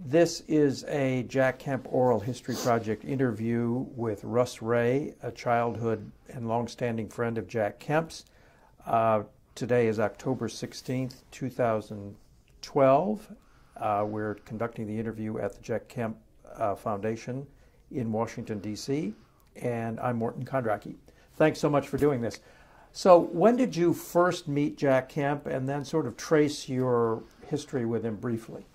This is a Jack Kemp Oral History Project interview with Russ Ray, a childhood and longstanding friend of Jack Kemp's. Today is October 16th, 2012. We're conducting the interview at the Jack Kemp Foundation in Washington, D.C., and I'm Morton Kondracki. Thanks so much for doing this. So when did you first meet Jack Kemp, and then sort of trace your history with him briefly?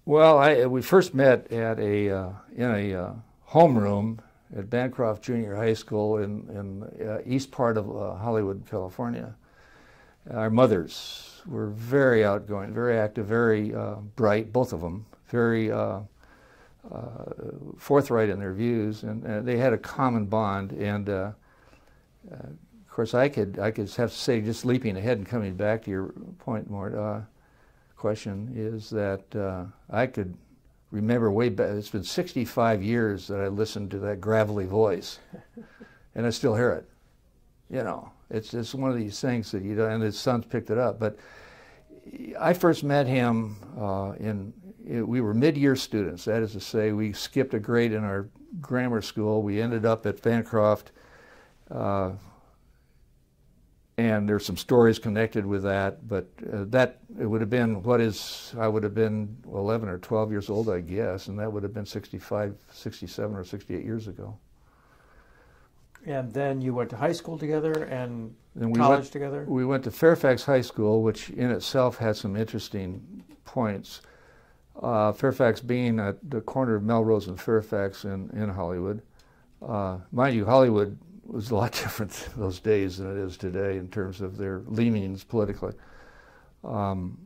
Well, we first met at in a homeroom at Bancroft Junior High School in east part of Hollywood, California. Our mothers were very outgoing, very active, very bright, both of them, very forthright in their views, and they had a common bond. And of course, I could have to say, just leaping ahead and coming back to your point, Mort. Question is that I could remember way back. It's been 65 years that I listened to that gravelly voice, and I still hear it. You know, it's one of these things that you don't. And his sons picked it up. But I first met him we were mid-year students. That is to say, we skipped a grade in our grammar school. We ended up at Bancroft. And there's some stories connected with that, but it would have been I would have been 11 or 12 years old, I guess, and that would have been 65, 67, or 68 years ago. And then you went to high school together and college together? We went to Fairfax High School, which in itself had some interesting points. Fairfax being at the corner of Melrose and Fairfax in Hollywood. Mind you, Hollywood was a lot different those days than it is today in terms of their leanings politically. Then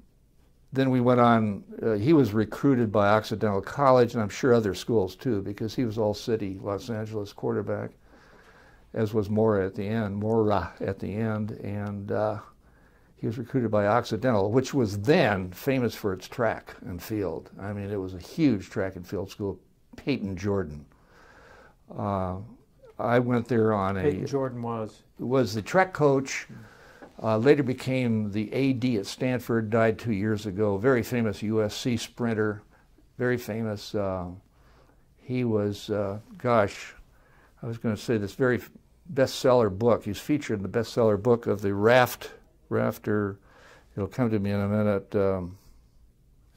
we went on, he was recruited by Occidental College, and I'm sure other schools too, because he was all-city Los Angeles quarterback, as was Mora at the end, and he was recruited by Occidental, which was then famous for its track and field. I mean, it was a huge track and field school. Peyton Jordan. I went there on Peyton Jordan was the track coach, later became the AD at Stanford, died 2 years ago, very famous USC sprinter, very famous. He was, I was going to say this very bestseller book. He's featured in the bestseller book of the Rafter, it'll come to me in a minute.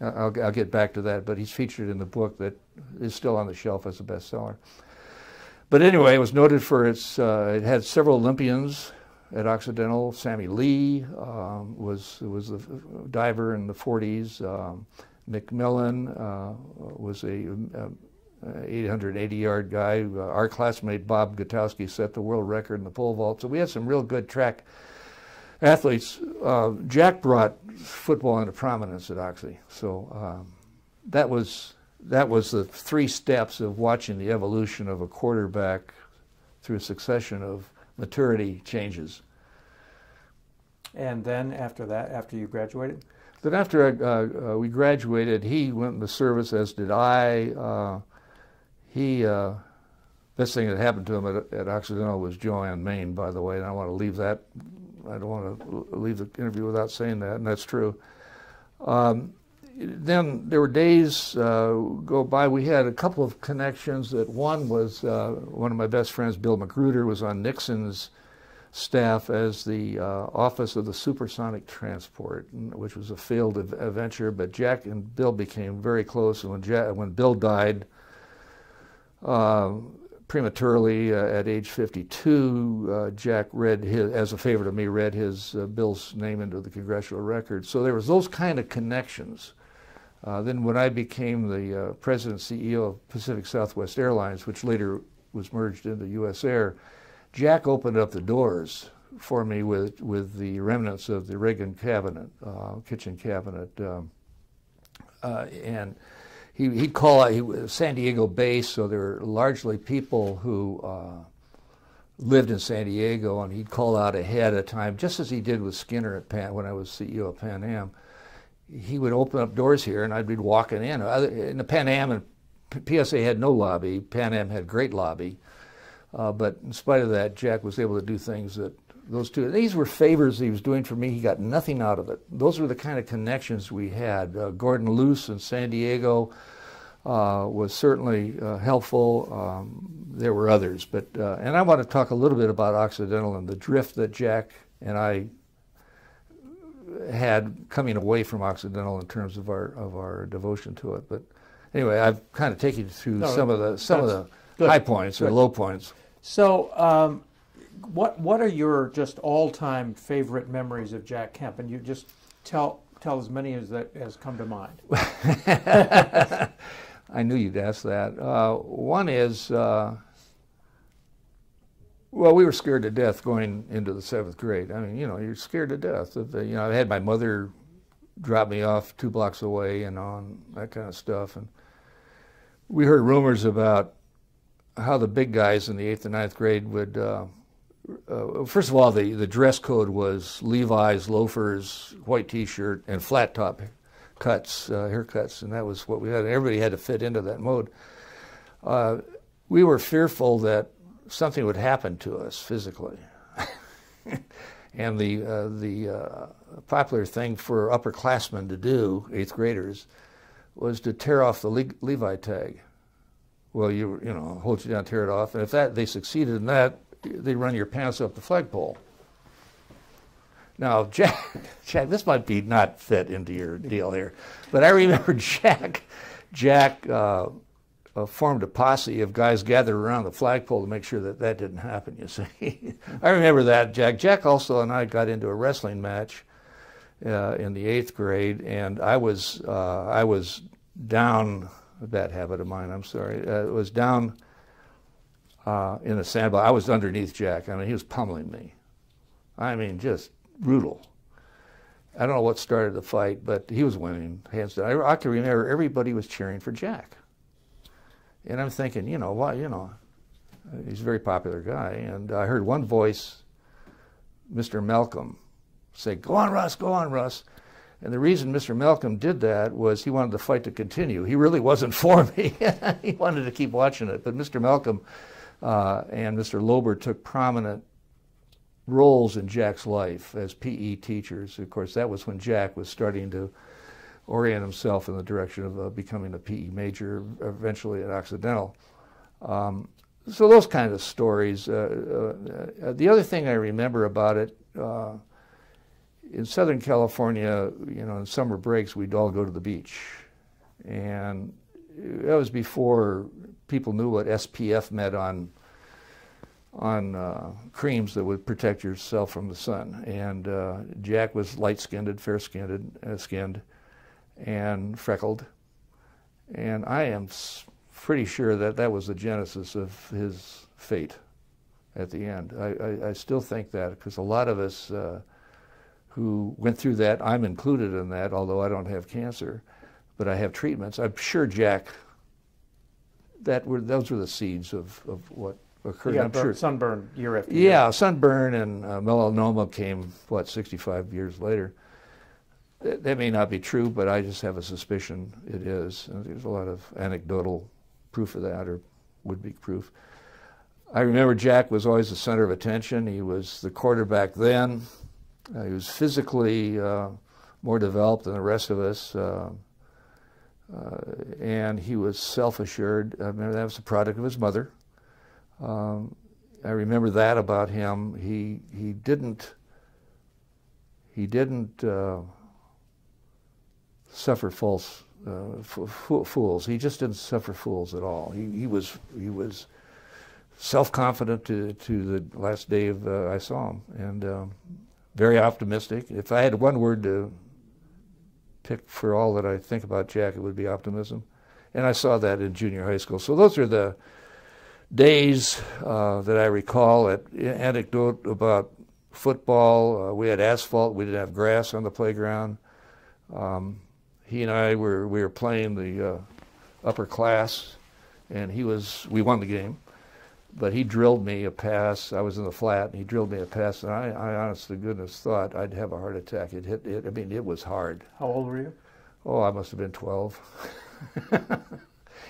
I'll get back to that, but he's featured in the book that is still on the shelf as a bestseller. But anyway, it was noted for its, it had several Olympians at Occidental. Sammy Lee was the diver in the 40s. McMillan was a 880-yard guy. Our classmate Bob Gutowski set the world record in the pole vault. So we had some real good track athletes. Jack brought football into prominence at Oxy. So that was the 3 steps of watching the evolution of a quarterback through a succession of maturity changes. And then after that, after you graduated? Then after we graduated, he went into service, as did I. Best thing that happened to him at Occidental was Joanne Main, by the way, and I want to leave that. I don't want to leave the interview without saying that, and that's true. Then there were days go by. We had a couple of connections. That one was one of my best friends, Bill Magruder, was on Nixon's staff as the office of the supersonic transport, which was a failed venture. But Jack and Bill became very close. And when Bill died prematurely at age 52, Jack read as a favor to me, read Bill's name into the congressional record. So there was those kind of connections. Then when I became the president and CEO of Pacific Southwest Airlines, which later was merged into U.S. Air, Jack opened up the doors for me with the remnants of the Reagan cabinet, kitchen cabinet. And he'd call out, he was San Diego based, so there were largely people who lived in San Diego, and he'd call out ahead of time, just as he did with Skinner at when I was CEO of Pan Am. He would open up doors here, and I'd be walking in. In the Pan Am and PSA had no lobby. Pan Am had great lobby. But in spite of that, Jack was able to do things that those two. These were favors he was doing for me. He got nothing out of it. Those were the kind of connections we had. Gordon Luce in San Diego was certainly helpful. There were others, but and I want to talk a little bit about Occidental and the drift that Jack and I had coming away from Occidental in terms of our devotion to it. But anyway, I've kind of taken you through some of the high points or low points. So, what are your just all-time favorite memories of Jack Kemp? And you just tell as many as come to mind. I knew you'd ask that. One is, well, we were scared to death going into the 7th grade. I mean, you're scared to death. I had my mother drop me off 2 blocks away and on that kind of stuff. And we heard rumors about how the big guys in the 8th and 9th grade would, first of all, the dress code was Levi's, loafers, white T-shirt, and flat top cuts, haircuts, and that was what we had. Everybody had to fit into that mode. We were fearful that something would happen to us physically. And the popular thing for upperclassmen to do, 8th graders, was to tear off the Levi tag. Well, hold you down, tear it off, and if they succeeded in that, they'd run your pants up the flagpole. Now, Jack, this might be not fit into your deal here, but I remember Jack formed a posse of guys gathered around the flagpole to make sure that didn't happen, you see. I remember that, Jack. Jack also and I got into a wrestling match in the 8th grade, and I was down, a bad habit of mine, I'm sorry, was down in a sandbox. I was underneath Jack. I mean, he was pummeling me. I mean, just brutal. I don't know what started the fight, but he was winning, hands down. I can remember everybody was cheering for Jack. And I'm thinking, he's a very popular guy. And I heard one voice, Mr. Malcolm, say, "Go on, Russ, go on, Russ." And the reason Mr. Malcolm did that was he wanted the fight to continue. He really wasn't for me. He wanted to keep watching it. But Mr. Malcolm and Mr. Lober took prominent roles in Jack's life as PE teachers. Of course, that was when Jack was starting to orient himself in the direction of becoming a PE major, eventually at Occidental. So those kind of stories. The other thing I remember about it, in Southern California, in summer breaks, we'd all go to the beach. And that was before people knew what SPF meant on creams that would protect yourself from the sun. And Jack was light-skinned, fair-skinned, and freckled. And I am pretty sure that was the genesis of his fate at the end. I still think that, because a lot of us who went through that, I'm included in that, although I don't have cancer, but I have treatments. I'm sure Jack, those were the seeds of what occurred. I'm sure sunburn year after year. Yeah, year. Sunburn and melanoma came, 65 years later. That may not be true, but I just have a suspicion it is. And there's a lot of anecdotal proof of that, or would-be proof. I remember Jack was always the center of attention. He was the quarterback then. He was physically more developed than the rest of us, and he was self-assured. I remember that was the product of his mother. I remember that about him. He didn't suffer false fools. He just didn't suffer fools at all. He was self-confident to the last day I saw him, and very optimistic. If I had one word to pick for all that I think about Jack, it would be optimism. And I saw that in junior high school. So those are the days that I recall. Anecdote about football, we had asphalt, we didn't have grass on the playground. He and I we were playing the upper class, and we won the game. But he drilled me a pass. I was in the flat, and he drilled me a pass, and I honest to goodness thought I'd have a heart attack. It was hard. How old were you? Oh, I must have been 12.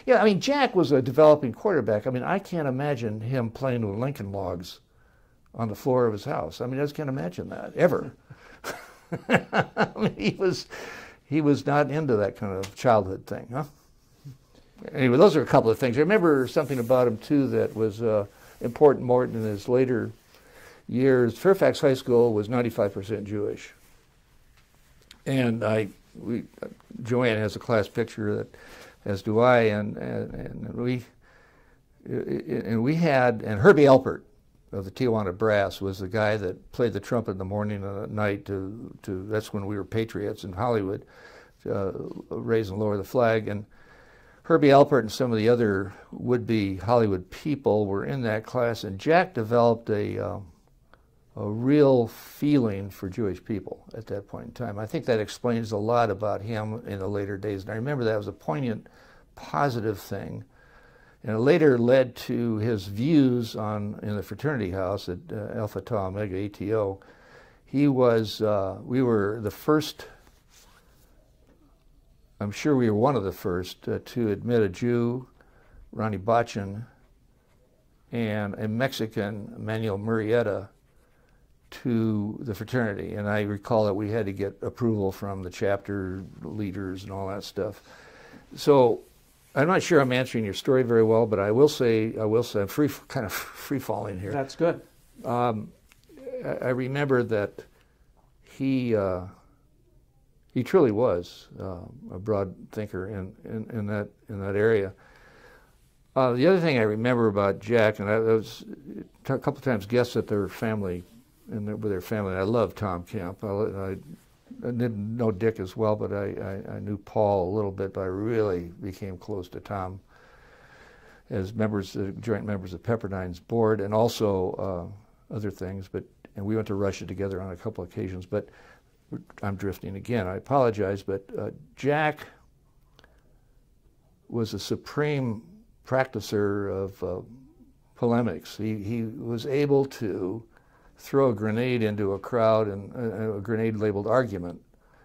Yeah, I mean, Jack was a developing quarterback. I mean, I can't imagine him playing with Lincoln Logs on the floor of his house. I mean, I just can't imagine that, ever. I mean, he was not into that kind of childhood thing, huh? Anyway, those are a couple of things. I remember something about him, too, that was important, Morton, in his later years. Fairfax High School was 95% Jewish. And Joanne has a class picture, that, as do I, and we had, and Herbie Alpert of the Tijuana Brass was the guy that played the trumpet in the morning and at night that's when we were patriots in Hollywood, raise and lower the flag. And Herbie Alpert and some of the other would-be Hollywood people were in that class, and Jack developed a real feeling for Jewish people at that point in time. I think that explains a lot about him in the later days. And I remember that was a poignant, positive thing. And it later led to his views in the fraternity house at Alpha Tau Omega ATO. We were the first, I'm sure we were one of the first to admit a Jew, Ronnie Botchin, and a Mexican, Manuel Murrieta, to the fraternity. And I recall that we had to get approval from the chapter leaders and all that stuff. So I'm not sure I'm answering your story very well, but I will say I'm kind of free falling here. That's good. I remember that he truly was a broad thinker in that area. The other thing I remember about Jack, and I was a couple of times guests at their family, with their family. And I loved Tom Kemp. I didn't know Dick as well, but I knew Paul a little bit. But I really became close to Tom as joint members of Pepperdine's board, and also other things. And we went to Russia together on a couple of occasions. But I'm drifting again. I apologize. But Jack was a supreme practicer of polemics. He was able to throw a grenade into a crowd and a grenade-labeled argument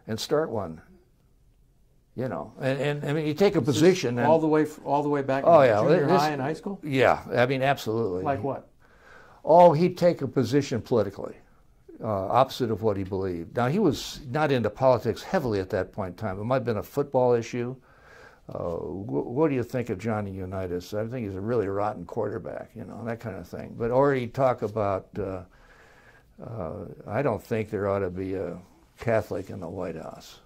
and start one. You know, and I mean, you take a position all the way back to junior high and high school. Yeah, I mean, absolutely. Like what? Oh, he'd take a position politically, opposite of what he believed. Now, he was not into politics heavily at that point in time. It might have been a football issue. What do you think of Johnny Unitas? I think he's a really rotten quarterback, you know, that kind of thing. Or he'd talk about, I don't think there ought to be a Catholic in the White House.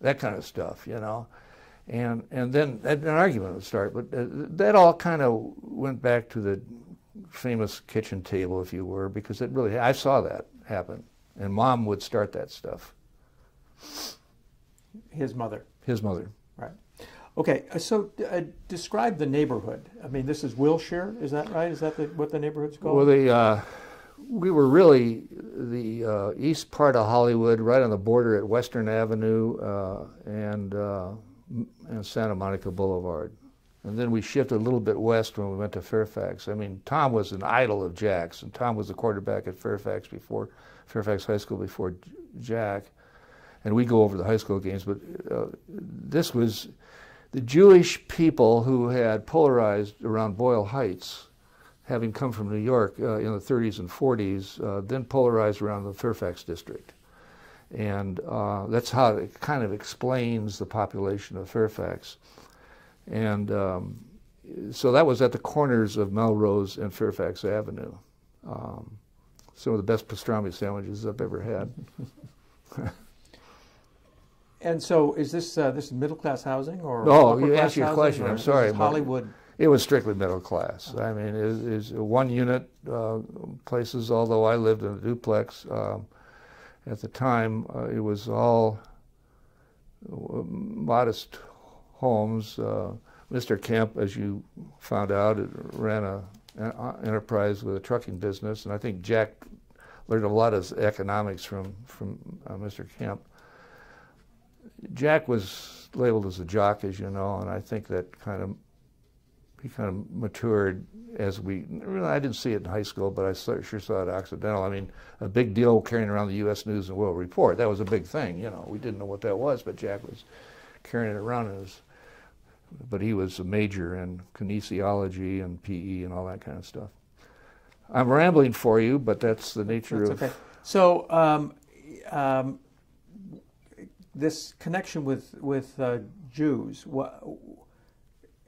That kind of stuff, you know. And then an argument would start. But that all kind of went back to the famous kitchen table, if you were, because it really, I saw that happen. And Mom would start that stuff. His mother. His mother. Right. Okay, so describe the neighborhood. I mean, this is Wilshire, is that right? Is that what the neighborhood's called? Well, we were really the east part of Hollywood, right on the border at Western Avenue and Santa Monica Boulevard. And then we shifted a little bit west when we went to Fairfax. I mean, Tom was an idol of Jack's, and Tom was the quarterback at Fairfax High School before Jack. And we go over the high school games, but this was the Jewish people who had polarized around Boyle Heights, having come from New York in the 30s and 40s, then polarized around the Fairfax district. And that's how it kind of explains the population of Fairfax. And so that was at the corners of Melrose and Fairfax Avenue. Some of the best pastrami sandwiches I've ever had. And so, is this middle-class housing or? No, you asked your question. I'm sorry. Hollywood. It was strictly middle class. I mean, it was one-unit places. Although I lived in a duplex at the time, it was all modest homes. Mr. Kemp, as you found out, ran an enterprise with a trucking business, and I think Jack learned a lot of economics from Mr. Kemp. Jack was labeled as a jock, as you know, and I think that he kind of matured as I didn't see it in high school, but I sure saw it at Occidental. I mean, a big deal carrying around the U.S. News and World Report. That was a big thing, you know. We didn't know what that was, but Jack was carrying it around but he was a major in kinesiology and PE and all that kind of stuff. I'm rambling for you, but that's the nature That's of... okay. So this connection with Jews,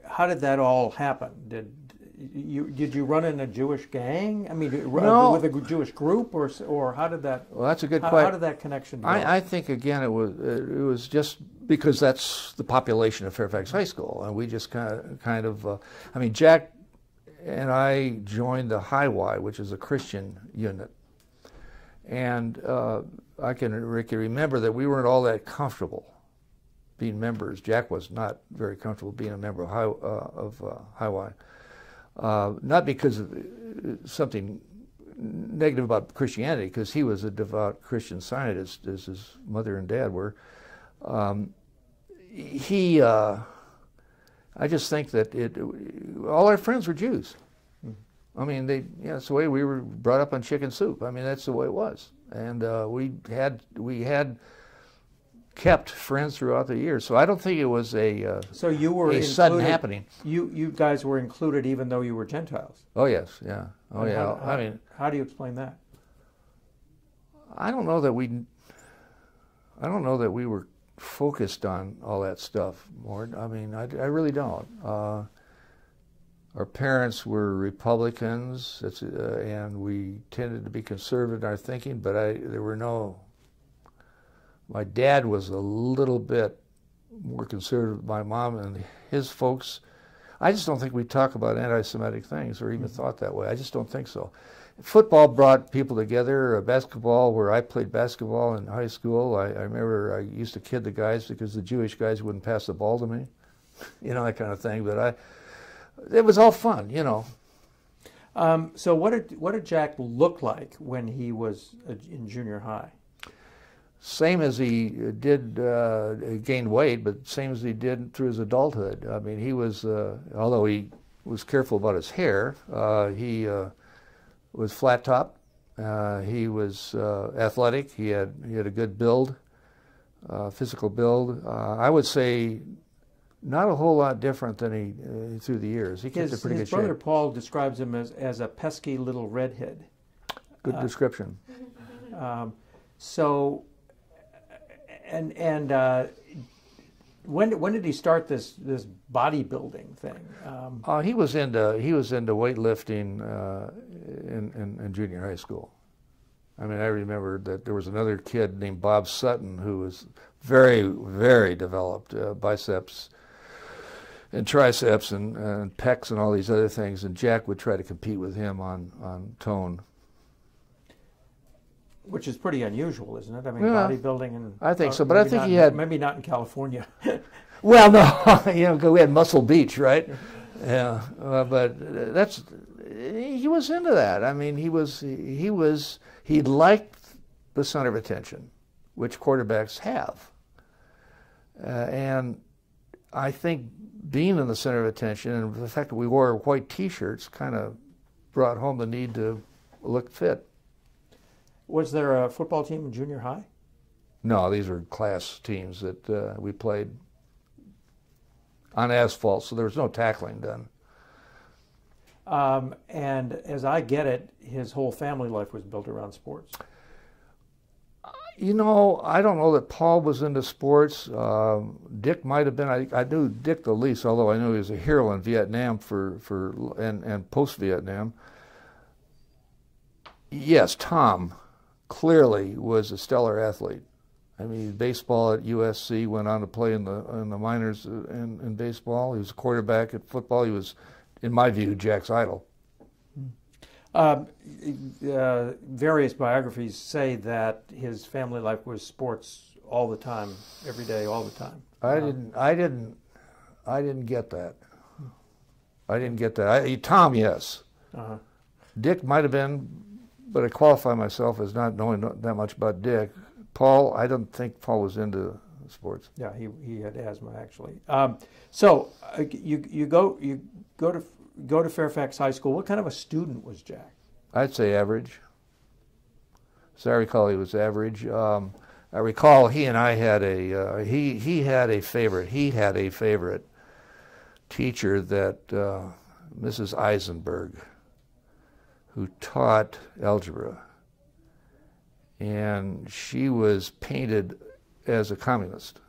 how did that all happen? Did you run in a Jewish gang? I mean, No. with a Jewish group, or how did that? Well, that's a good question. How did that connection develop? I think again it was just because that's the population of Fairfax High School, and we just kind of I mean, Jack and I joined the High Y, which is a Christian unit, and I can remember that we weren't all that comfortable being members. Jack was not very comfortable being a member of High Y. Not because of something negative about Christianity, because he was a devout Christian Scientist, as his mother and dad were. I just think that all our friends were Jews. I mean, that's the way we were brought up on chicken soup. I mean, that's the way it was, and we had kept friends throughout the years. So I don't think it was a sudden happening. You guys were included even though you were Gentiles. Oh yes, yeah. Oh yeah. How do you explain that? I don't know that we were focused on all that stuff, Mort. I mean, I really don't. Our parents were Republicans, and we tended to be conservative in our thinking, but my dad was a little bit more conservative than my mom and his folks. I just don't think we talk about anti-Semitic things or even thought that way. I just don't think so. Football brought people together. Basketball, where I played basketball in high school, I remember I used to kid the guys because the Jewish guys wouldn't pass the ball to me, that kind of thing. But it was all fun, So what did Jack look like when he was in junior high? Same as he did, gained weight, but same as he did through his adulthood. I mean, he was, although he was careful about his hair, he was flat top. He was athletic. He had a good build, physical build. I would say not a whole lot different than he through the years. He kept a pretty good shape. His brother Paul describes him as a pesky little redhead. Good description. When did he start this bodybuilding thing? He was into weightlifting in junior high school. I mean, I remember that there was another kid named Bob Sutton who was very, very developed, biceps and triceps and pecs and all these other things, and Jack would try to compete with him on tone. Which is pretty unusual, isn't it? I mean, yeah, bodybuilding and I think so, but I think he had maybe not in California. Well, no, we had Muscle Beach, right? Yeah, but he was into that. I mean, he liked the center of attention, which quarterbacks have, and I think being in the center of attention and the fact that we wore white T-shirts kind of brought home the need to look fit. Was there a football team in junior high? No, these were class teams that we played on asphalt, so there was no tackling done. And as I get it, his whole family life was built around sports. I don't know that Paul was into sports. Dick might have been. I knew Dick the least, although I knew he was a hero in Vietnam and post-Vietnam. Yes, Tom clearly was a stellar athlete. I mean, baseball at USC, went on to play in the minors in baseball. He was a quarterback at football. He was, in my view, Jack's idol. Various biographies say that his family life was sports all the time, every day, all the time. I didn't get that. I didn't get that. Tom, yes. Uh-huh. Dick might have been, but I qualify myself as not knowing that much about Dick. Paul, I don't think Paul was into sports. Yeah, he had asthma actually. So you go to Fairfax High School. What kind of a student was Jack? I'd say average. So I recall he was average. I recall he and I had he had a favorite. He had a favorite teacher that Mrs. Eisenberg, who taught algebra, and she was painted as a communist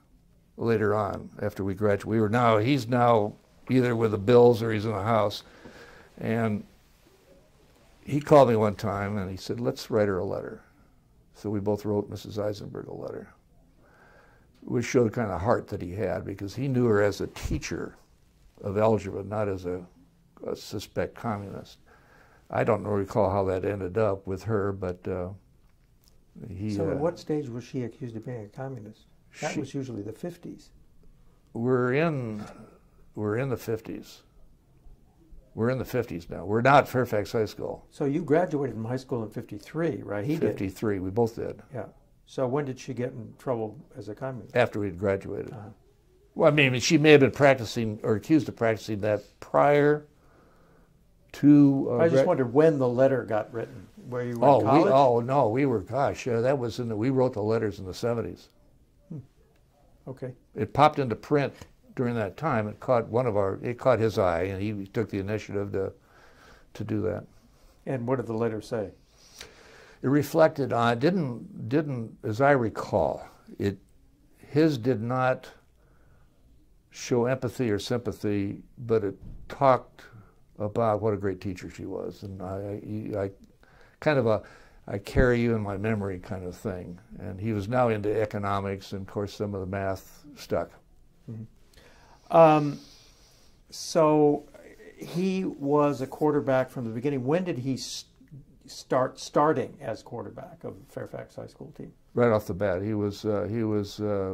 later on after we graduated. He's now either with the Bills or he's in the House. And he called me one time and he said, let's write her a letter. So we both wrote Mrs. Eisenberg a letter, which showed the kind of heart that he had, because he knew her as a teacher of algebra, not as a suspect communist. I don't recall how that ended up with her, but he... So at what stage was she accused of being a communist? That was usually the 50s. We're in the 50s. We're in the 50s now. We're not Fairfax High School. So you graduated from high school in 53, right? He did. 53, we both did. Yeah. So when did she get in trouble as a communist? After we'd graduated. Well, I mean, she may have been practicing or accused of practicing that prior to... I just wondered when the letter got written. Were you in college? No, we were, that was we wrote the letters in the 70s. Okay. It popped into print during that time. It caught his eye, and he took the initiative to do that. And what did the letter say? It reflected on, didn't, as I recall, his did not show empathy or sympathy, but it talked about what a great teacher she was, and I kind of I carry you in my memory kind of thing. And he was now into economics, and of course some of the math stuck. Mm-hmm. So he was a quarterback from the beginning. When did he starting as quarterback of Fairfax High School team? Right off the bat, he was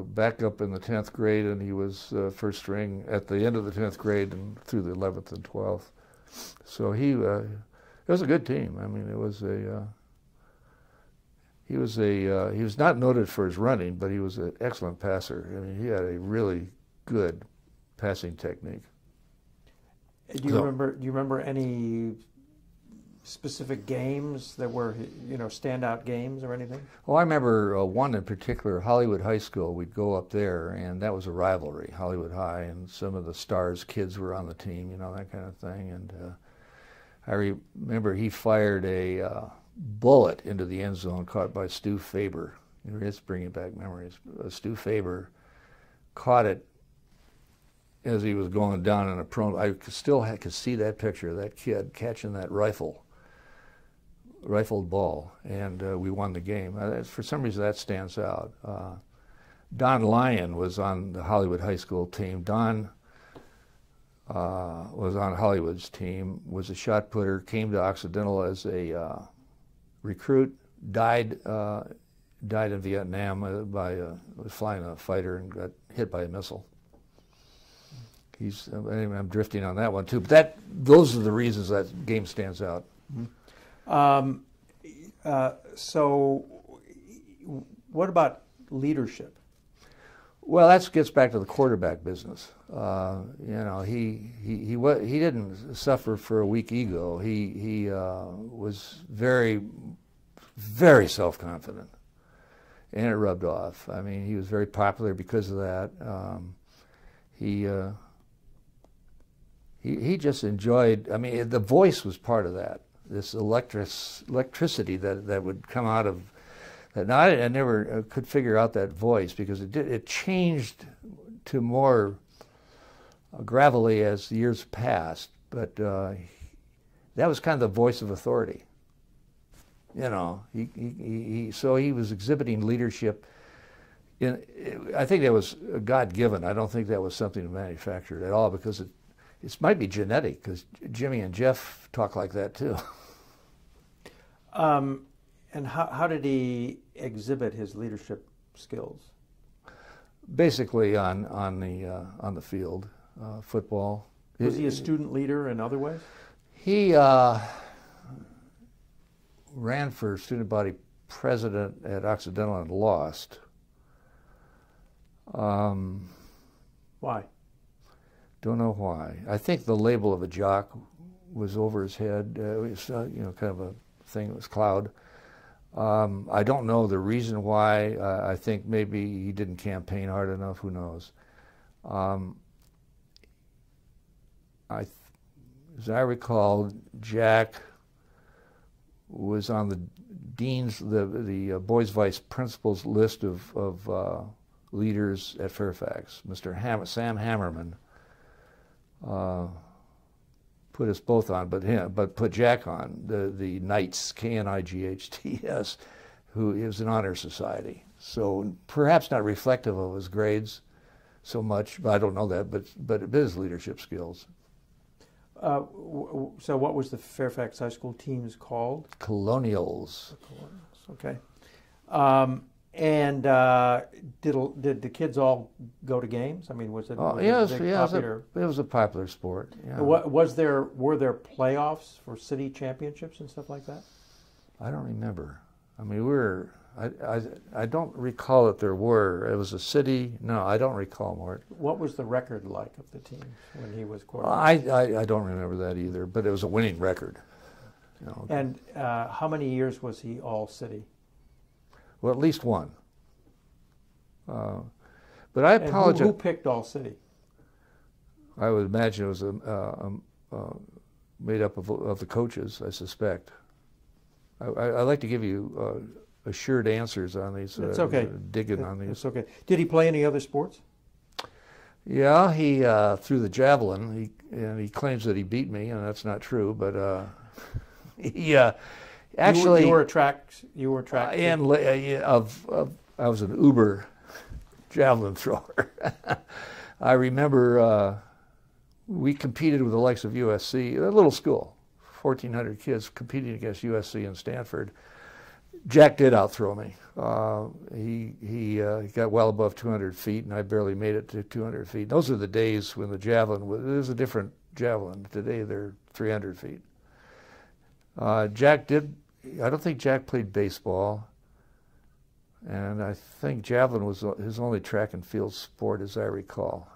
back up in the 10th grade, and he was first string at the end of the 10th grade and through the 11th and 12th. So it was a good team. I mean, he was not noted for his running, but he was an excellent passer. I mean, he had a really good passing technique. Do you remember any specific games that were, standout games or anything? Oh, I remember one in particular, Hollywood High School. We'd go up there, and that was a rivalry, Hollywood High, and some of the stars' kids were on the team, that kind of thing. And I remember he fired a bullet into the end zone caught by Stu Faber. It's bringing back memories. Stu Faber caught it as he was going down in a prone. I still could see that picture of that kid catching that rifled ball, and we won the game. For some reason, that stands out. Don Lyon was on the Hollywood High School team. Don was on Hollywood's team, was a shot putter, came to Occidental as a recruit, died in Vietnam by flying a fighter and got hit by a missile. Anyway, I'm drifting on that one too, but those are the reasons that game stands out. Mm-hmm. So what about leadership? Well, that gets back to the quarterback business. He didn't suffer for a weak ego. He was very, very self-confident, and it rubbed off. I mean, he was very popular because of that. He just enjoyed. I mean, the voice was part of that. This electricity that would come out of that. Now, I never could figure out that voice because it changed to more gravelly as the years passed. But that was kind of the voice of authority. So he was exhibiting leadership. I think that was God-given. I don't think that was something manufactured at all, because it might be genetic, because Jimmy and Jeff talk like that too. And how did he exhibit his leadership skills? Basically on the field, football. Was he a student leader in other ways? He ran for student body president at Occidental and lost. Why? Don't know why. I think the label of a jock was over his head. It was, kind of a thing. It was cloud. I don't know the reason why. I think maybe he didn't campaign hard enough. Who knows? As I recall, Jack was on the dean's, the boys' vice principal's list of leaders at Fairfax. Mr. Sam Hammerman put us both on, but put Jack on, the Knights, Knights, who is an honor society. So perhaps not reflective of his grades so much, but I don't know that, but his leadership skills. So what was the Fairfax High School teams called? Colonials. Okay. And did the kids all go to games? I mean, was it? Yes, it was a popular sport. Yeah. Were there playoffs for city championships and stuff like that? I don't remember. I mean, I don't recall that there were. It was a city. No, I don't recall, Mort. What was the record like of the teams when he was quarterback? I don't remember that either, but it was a winning record. You know. And how many years was he all city? Well, at least one. But I apologize. Who picked all city? I would imagine it was made up of the coaches, I suspect. I like to give you assured answers on these. It's okay. Digging on these. It's okay. Did he play any other sports? Yeah, he threw the javelin. He claims that he beat me, and that's not true. But he actually you were a track. And I was an uber javelin thrower. I remember we competed with the likes of USC, a little school, 1,400 kids competing against USC and Stanford. Jack did outthrow me. He got well above 200 feet, and I barely made it to 200 feet. Those are the days when the javelin was a different javelin. Today they're 300 feet. Jack did. I don't think Jack played baseball, and I think javelin was his only track and field sport, as I recall.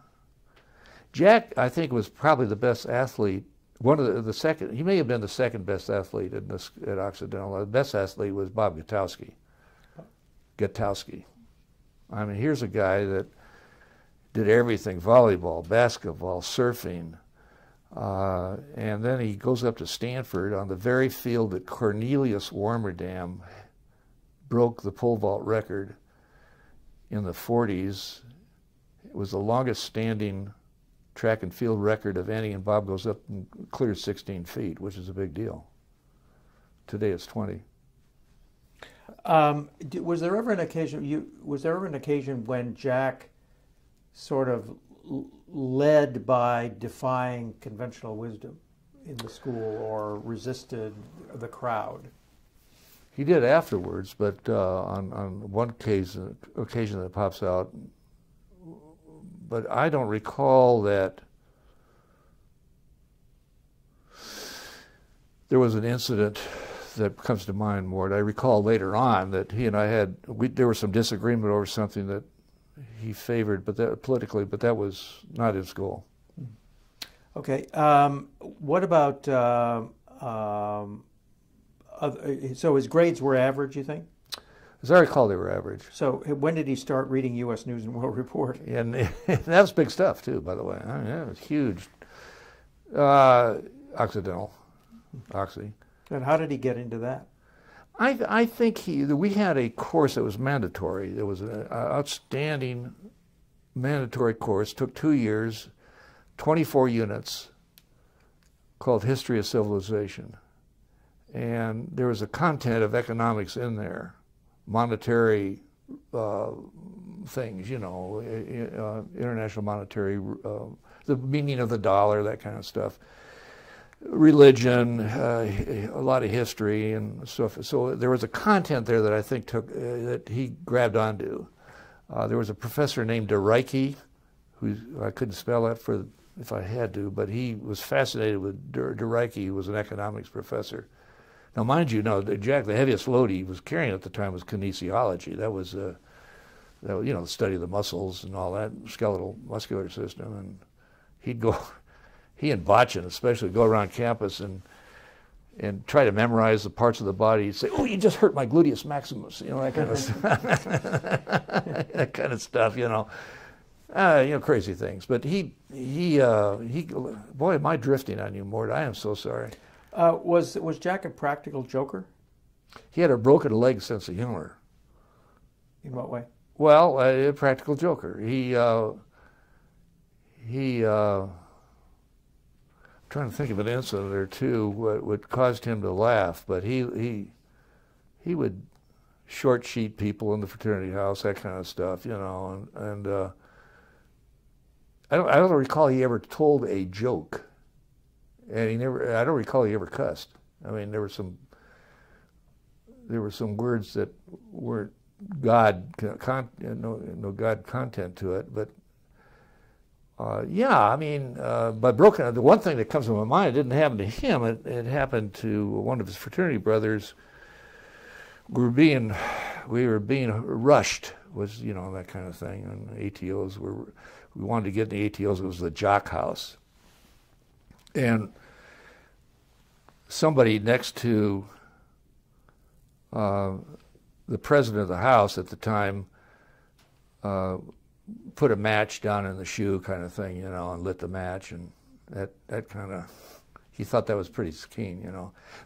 Jack, I think, was probably the best athlete. One of the second. He may have been the second best athlete at Occidental. The best athlete was Bob Gutowski. I mean, here's a guy that did everything: volleyball, basketball, surfing. And then he goes up to Stanford on the very field that Cornelius Warmerdam broke the pole vault record in the 40s. It was the longest standing track and field record of any, and Bob goes up and clears 16 feet, which is a big deal. Today it's 20. Was there ever an occasion when Jack sort of led by defying conventional wisdom in the school or resisted the crowd? He did afterwards, but on one occasion that pops out, but I don't recall that there was an incident that comes to mind, Mort. I recall later on that he and I there was some disagreement over something that he favored, politically, but that was not his goal. Okay. What about? So his grades were average, you think? As I recall, they were average. So when did he start reading U.S. News and World Report? And that was big stuff too, by the way. I mean, that was huge. Occidental, Oxy. And how did he get into that? I think we had a course that was mandatory. There was an outstanding mandatory course, took 2 years, 24 units, called History of Civilization. And there was a content of economics in there, monetary things, international monetary, the meaning of the dollar, that kind of stuff. Religion, a lot of history and stuff. So there was a content there that I think that he grabbed onto. There was a professor named DeReike, who I couldn't spell that if I had to, but he was fascinated with DeReike, who was an economics professor. Now, mind you, Jack, the heaviest load he was carrying at the time was kinesiology. That was, the study of the muscles and all that, skeletal muscular system. And he and Botchin especially, go around campus and try to memorize the parts of the body. He'd say, "Oh, you just hurt my gluteus maximus," that kind of stuff. That kind of stuff, crazy things. But he, boy, am I drifting on you, Mort. I am so sorry. Was Jack a practical joker? He had a broken leg sense of humor. In what way? Well, a practical joker. Trying to think of an incident or two what caused him to laugh, but he would short sheet people in the fraternity house, that kind of stuff, and I don't recall he ever told a joke, and I don't recall he ever cussed. I mean, there were some words that weren't no God content to it, but but broken. The one thing that comes to my mind, it didn't happen to him. It happened to one of his fraternity brothers. We were being rushed, was that kind of thing. And ATOs we wanted to get in the ATOs. It was the jock house, and somebody next to the president of the house at the time put a match down in the shoe, kind of thing, and lit the match, and that kind of, he thought that was pretty keen,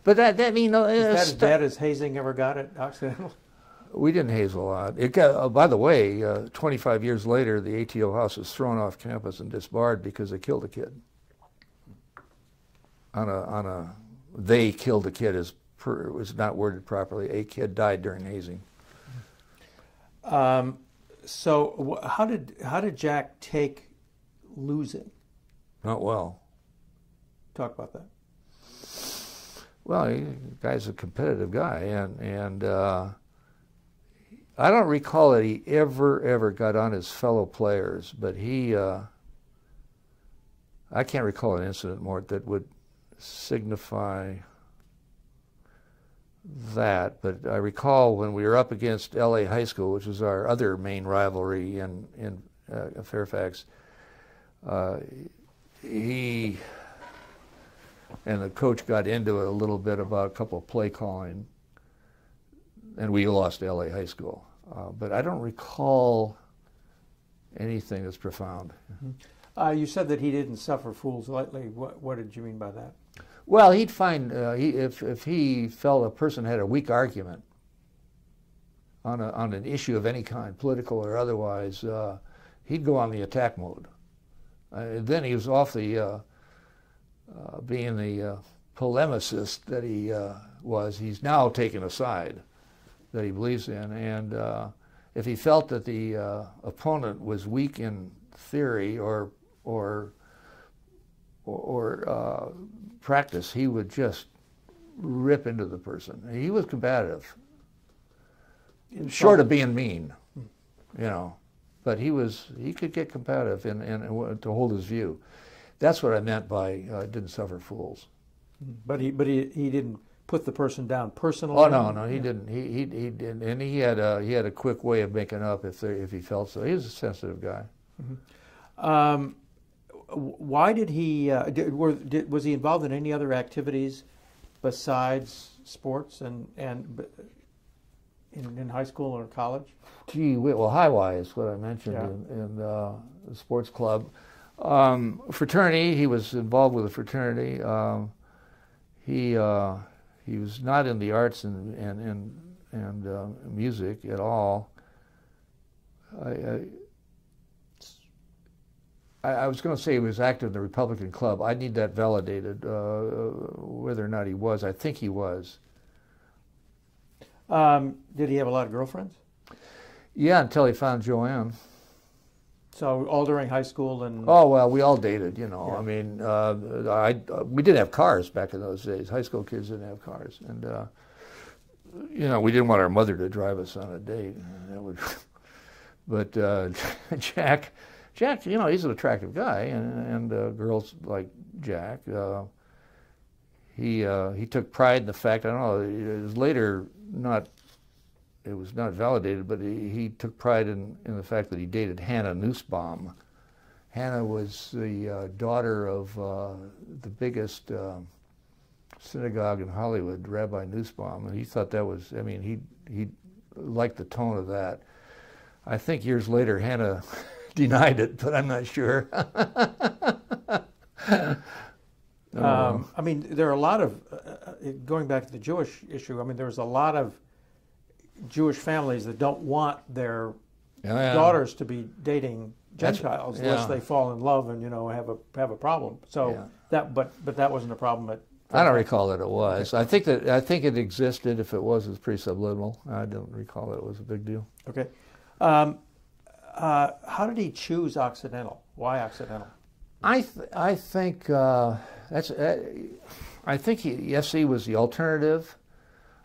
But that is that as bad as hazing ever got at Occidental? We didn't haze a lot. It got, by the way, 25 years later, the ATO house was thrown off campus and disbarred because they killed a kid. They killed a kid, it was not worded properly. A kid died during hazing. So how did Jack take losing? Not well. Talk about that. Well, the guy's a competitive guy, and I don't recall that he ever got on his fellow players, but I can't recall an incident, Mort, that would signify that, but I recall when we were up against LA High School, which was our other main rivalry in Fairfax, he and the coach got into it a little bit about a couple of play calling, and we lost to LA High School. But I don't recall anything that's profound. Mm-hmm. You said that he didn't suffer fools lightly. What did you mean by that? Well, he'd find if he felt a person had a weak argument on an issue of any kind, political or otherwise, he'd go on the attack mode. Then he was off the being the polemicist that he was. He's now taken a side that he believes in, and if he felt that the opponent was weak in theory or practice, he would just rip into the person. He was combative, short of being mean, but he could get combative and to hold his view. That's what I meant by didn't suffer fools. But he didn't put the person down personally. Oh no, he didn't. He didn't, and he had a quick way of making up if he felt so. He was a sensitive guy. Mm-hmm. Why did he? Was he involved in any other activities besides sports and in high school or college? Gee, well, Highway is what I mentioned in the sports club. Fraternity, he was involved with a fraternity. He was not in the arts and music at all. I was going to say he was active in the Republican Club. I need that validated, whether or not he was. I think he was. Did he have a lot of girlfriends? Yeah, until he found Joanne. So all during high school and... Oh, well, we all dated, Yeah. I mean, we didn't have cars back in those days. High school kids didn't have cars. And, we didn't want our mother to drive us on a date. But Jack, he's an attractive guy, and girls like Jack. He took pride in the fact, I don't know, it was later it was not validated, but he took pride in the fact that he dated Hannah Nussbaum. Hannah was the daughter of the biggest synagogue in Hollywood, Rabbi Nussbaum, and he thought that was, he liked the tone of that. I think years later Hannah denied it, but I'm not sure. There are a lot of going back to the Jewish issue, I mean, there's a lot of Jewish families that don't want their daughters to be dating Gentiles unless they fall in love and have a problem. So but that wasn't a problem at. I don't recall that it was. Okay. I think it existed. If it was pretty subliminal. I don't recall that it was a big deal. Okay. How did he choose Occidental? Why Occidental? I think SC was the alternative,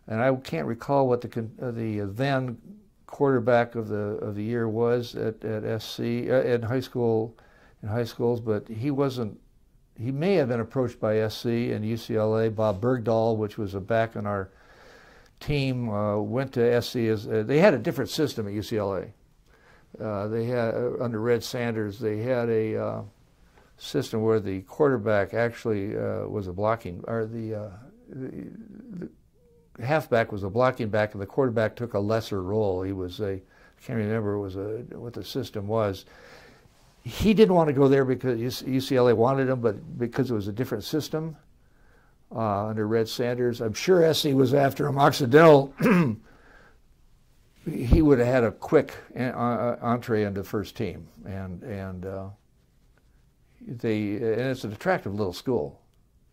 and I can't recall what the then quarterback of the year was at SC in high schools, but he wasn't. He may have been approached by SC and UCLA. Bob Bergdahl, which was a back on our team, went to SC as they had a different system at UCLA. They had under Red Sanders. They had a system where the quarterback actually was a blocking, or the halfback was a blocking back, and the quarterback took a lesser role. He was I can't remember what the system was. He didn't want to go there because UCLA wanted him, but because it was a different system under Red Sanders. I'm sure SC was after him. Occidental, he would have had a quick entree into first team, and it's an attractive little school.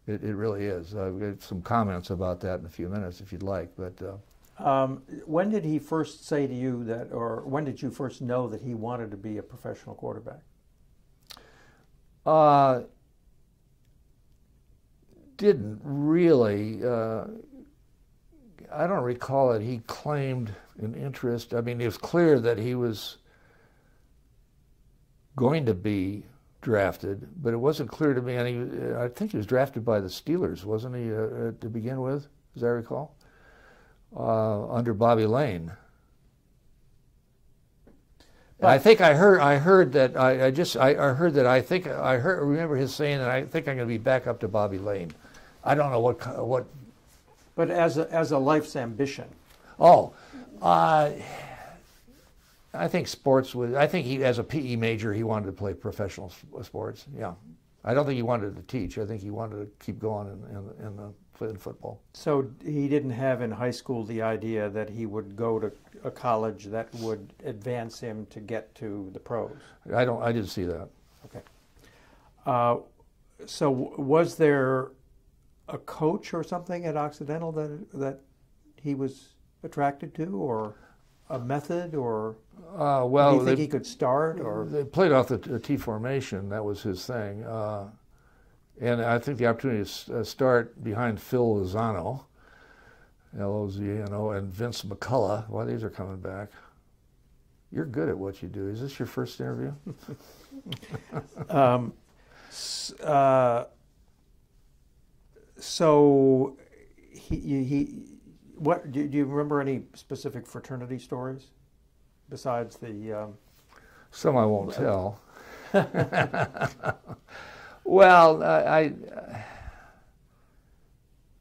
It really is. I've got some comments about that in a few minutes if you'd like. But when did he first say to you that, or when did you first know that he wanted to be a professional quarterback? Didn't really. I don't recall that he claimed an interest. I mean, it was clear that he was going to be drafted, but it wasn't clear to me. And I think he was drafted by the Steelers, wasn't he, to begin with, as I recall, under Bobby Lane. I think I heard that remember his saying that I think I'm going to be back up to Bobby Lane. I don't know what. But as a life's ambition. Oh, I think sports was. I think he, as a PE major, he wanted to play professional sports. Yeah, I don't think he wanted to teach. I think he wanted to keep going in football. So he didn't have in high school the idea that he would go to a college that would advance him to get to the pros. I didn't see that. Okay. So was there a coach or something at Occidental that he was attracted to, or a method, or do you think he could start? Or they played off the T formation. That was his thing. And I think the opportunity to start behind Phil Lozano, Lozano, and Vince McCullough. Well, these are coming back. You're good at what you do. Is this your first interview? So what do you remember any specific fraternity stories besides the? Some I won't tell. Well,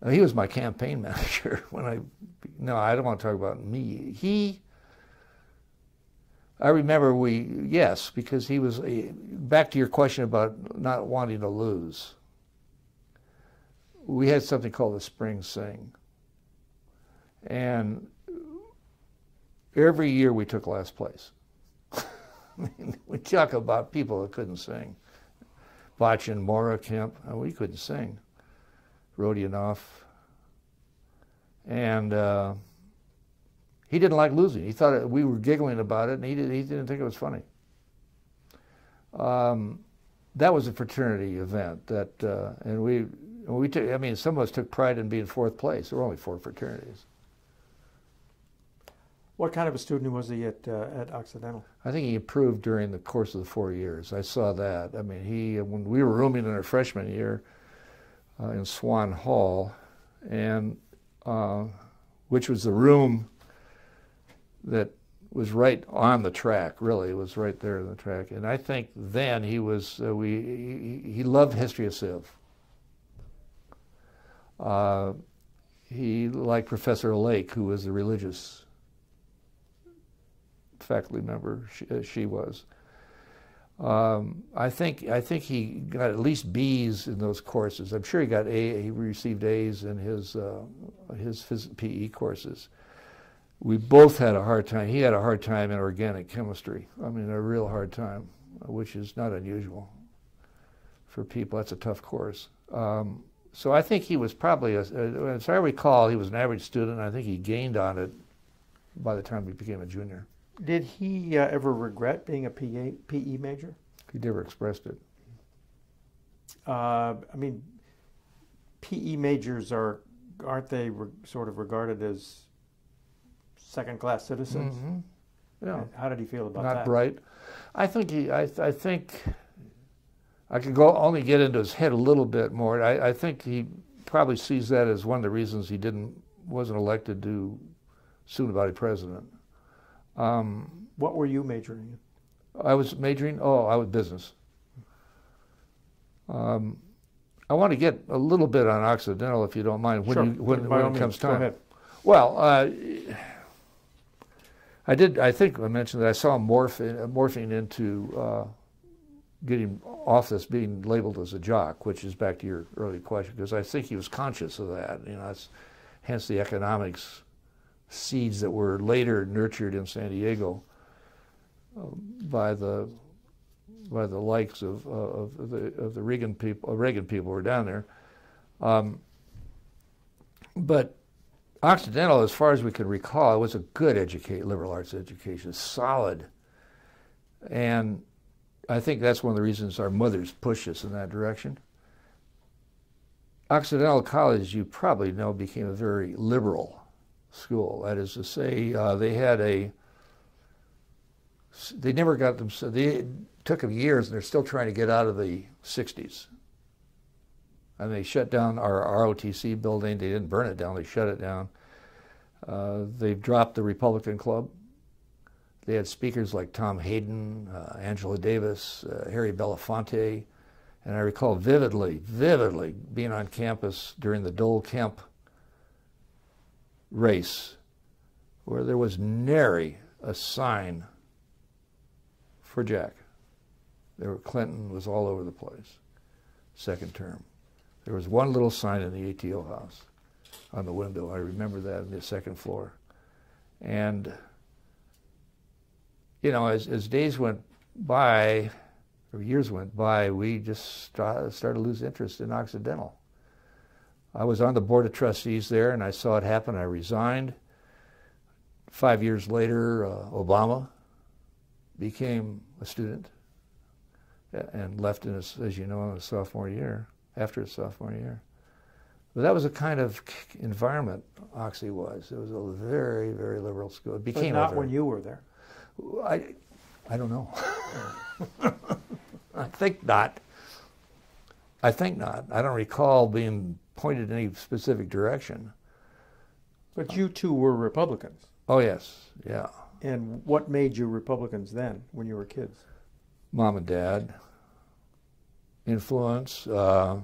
he was my campaign manager when no, I don't want to talk about me. I remember because he was, back to your question about not wanting to lose. We had something called the Spring Sing. And every year we took last place. I mean, we talk about people that couldn't sing. Botchin, Mora, Kemp, we couldn't sing. Rodionov. And he didn't like losing. He thought we were giggling about it, and he didn't think it was funny. That was a fraternity event and we took. I mean, some of us took pride in being fourth place. There were only 4 fraternities. What kind of a student was he at Occidental? I think he improved during the course of the 4 years. I saw that. I mean, when we were rooming in our freshman year in Swan Hall, and which was the room that was right on the track. Really, it was right there on the track. And I think then he was. He loved history of Civ. He liked Professor Lake, who was a religious faculty member. She was. I think he got at least B's in those courses. I'm sure he got he received A's in his PE courses. We both had a hard time. He had a hard time in organic chemistry. I mean, a real hard time, which is not unusual for people. That's a tough course. So I think he was probably, as I recall, he was an average student. I think he gained on it by the time he became a junior. Did he ever regret being a PE major? He never expressed it. I mean, PE majors aren't they sort of regarded as second-class citizens? Mm-hmm. Yeah. How did he feel about that? Not bright. I think I think I could only get into his head a little bit more. I think he probably sees that as one of the reasons he wasn't elected to student body president. What were you majoring in? I was majoring. I was business. I want to get a little bit on Occidental, if you don't mind, when it comes time. Go ahead. Well, I think I mentioned that I saw him morphing into getting off this being labeled as a jock, which is back to your earlier question, because I think he was conscious of that. Hence the economics seeds that were later nurtured in San Diego by the likes of the Reagan people. Reagan people were down there, but Occidental, as far as we can recall, it was a good liberal arts education, solid. And I think that's one of the reasons our mothers pushed us in that direction. Occidental College, you probably know, became a very liberal school. That is to say, they never got them, so they took them years, and they're still trying to get out of the 60s. And they shut down our ROTC building. They didn't burn it down, they shut it down. They've dropped the Republican Club. They had speakers like Tom Hayden, Angela Davis, Harry Belafonte, and I recall vividly being on campus during the Dole-Kemp race, where there was nary a sign for Jack. Clinton was all over the place, second term. There was one little sign in the ATO house on the window. I remember that in the second floor. And, as days went by, or years went by, we just started to lose interest in Occidental. I was on the board of trustees there, and I saw it happen. I resigned. 5 years later, Obama became a student and left in his, as you know, in his sophomore year, after his sophomore year. But that was a kind of environment Oxy was. It was a very, very liberal school. It became but not when you were there. I don't know. I think not. I don't recall being pointed in any specific direction. But you two were Republicans. Oh, yes, yeah. And what made you Republicans then, when you were kids? Mom and Dad. Influence. I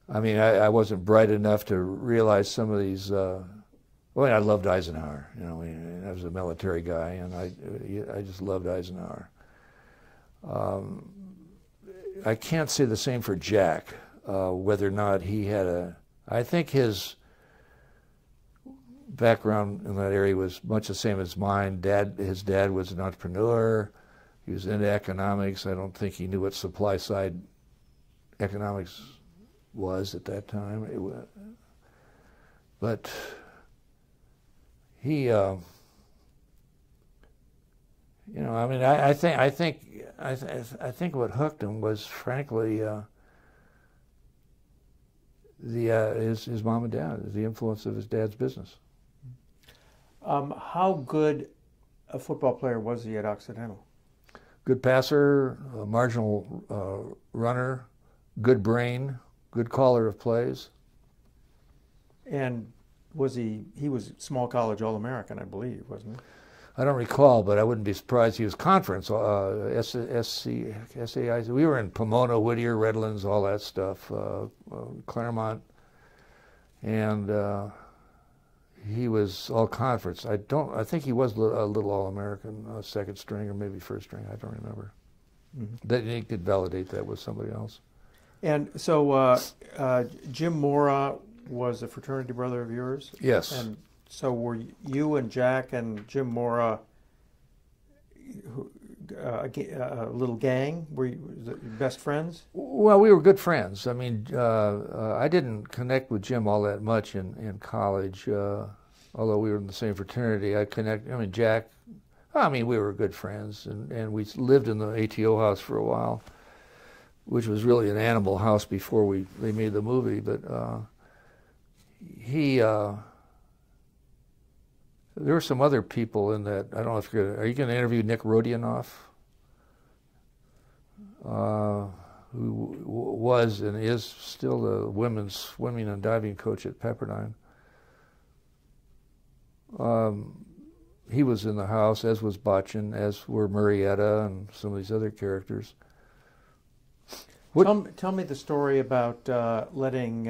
wasn't bright enough to realize some of these. I loved Eisenhower. I was a military guy, and I just loved Eisenhower. I can't say the same for Jack, whether or not he had I think his background in that area was much the same as mine. His dad was an entrepreneur. He was into economics. I don't think he knew what supply side economics was at that time. But he, I think what hooked him was, frankly, his mom and dad, the influence of his dad's business. How good a football player was he at Occidental? Good passer, marginal runner, good brain, good caller of plays. And he was small college All-American, I believe, wasn't he? I don't recall, but I wouldn't be surprised. He was conference, SAIC. We were in Pomona, Whittier, Redlands, all that stuff, Claremont. And he was all conference. I think he was a little All-American, second string or maybe first string. I don't remember. Mm-hmm. That he could validate that with somebody else. And so Jim Mora was a fraternity brother of yours? Yes. And so were you and Jack and Jim Mora a little gang? Were you best friends? Well, we were good friends. I mean, I didn't connect with Jim all that much in college, although we were in the same fraternity. Jack, we were good friends, and we lived in the ATO house for a while, which was really an animal house before they made the movie. But there were some other people in that. I don't know if are you going to interview Nick Rodionoff, who was and is still the women's swimming and diving coach at Pepperdine. He was in the house, as was Botchin, as were Murrieta and some of these other characters. Tell me the story about letting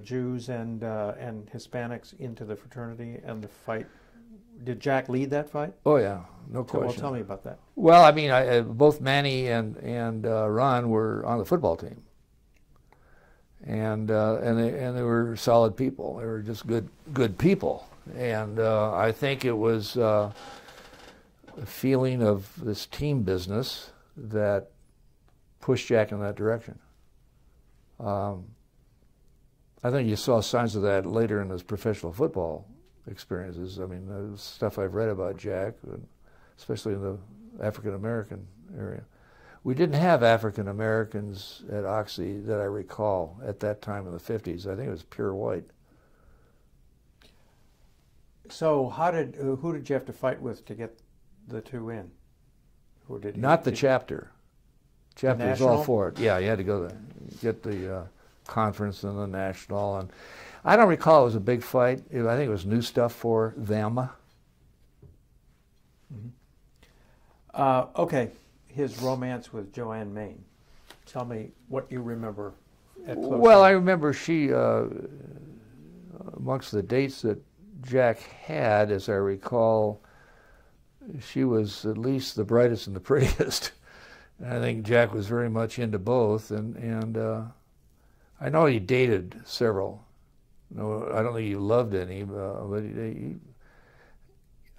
Jews and Hispanics into the fraternity and the fight. Did Jack lead that fight? Oh yeah, no question. Well, tell me about that. Well, I mean, both Manny and Ron were on the football team, and they were solid people. They were just good people, and I think it was a feeling of this team business that pushed Jack in that direction. I think you saw signs of that later in his professional football experiences. I mean, the stuff I've read about Jack, especially in the African American area. We didn't have African Americans at Oxy that I recall at that time in the 50s. I think it was pure white. So who did you have to fight with to get the two in? Or did Not the chapter. Chapter was all for it. Yeah, you had to go there, get the conference and the national. And I don't recall it was a big fight. I think it was new stuff for them. Mm-hmm. Okay, his romance with Joanne Main. Tell me what you remember at close. Well, I remember she, amongst the dates that Jack had, as I recall, she was at least the brightest and the prettiest. And I think Jack was very much into both, and I know he dated several. No, I don't think he loved any, but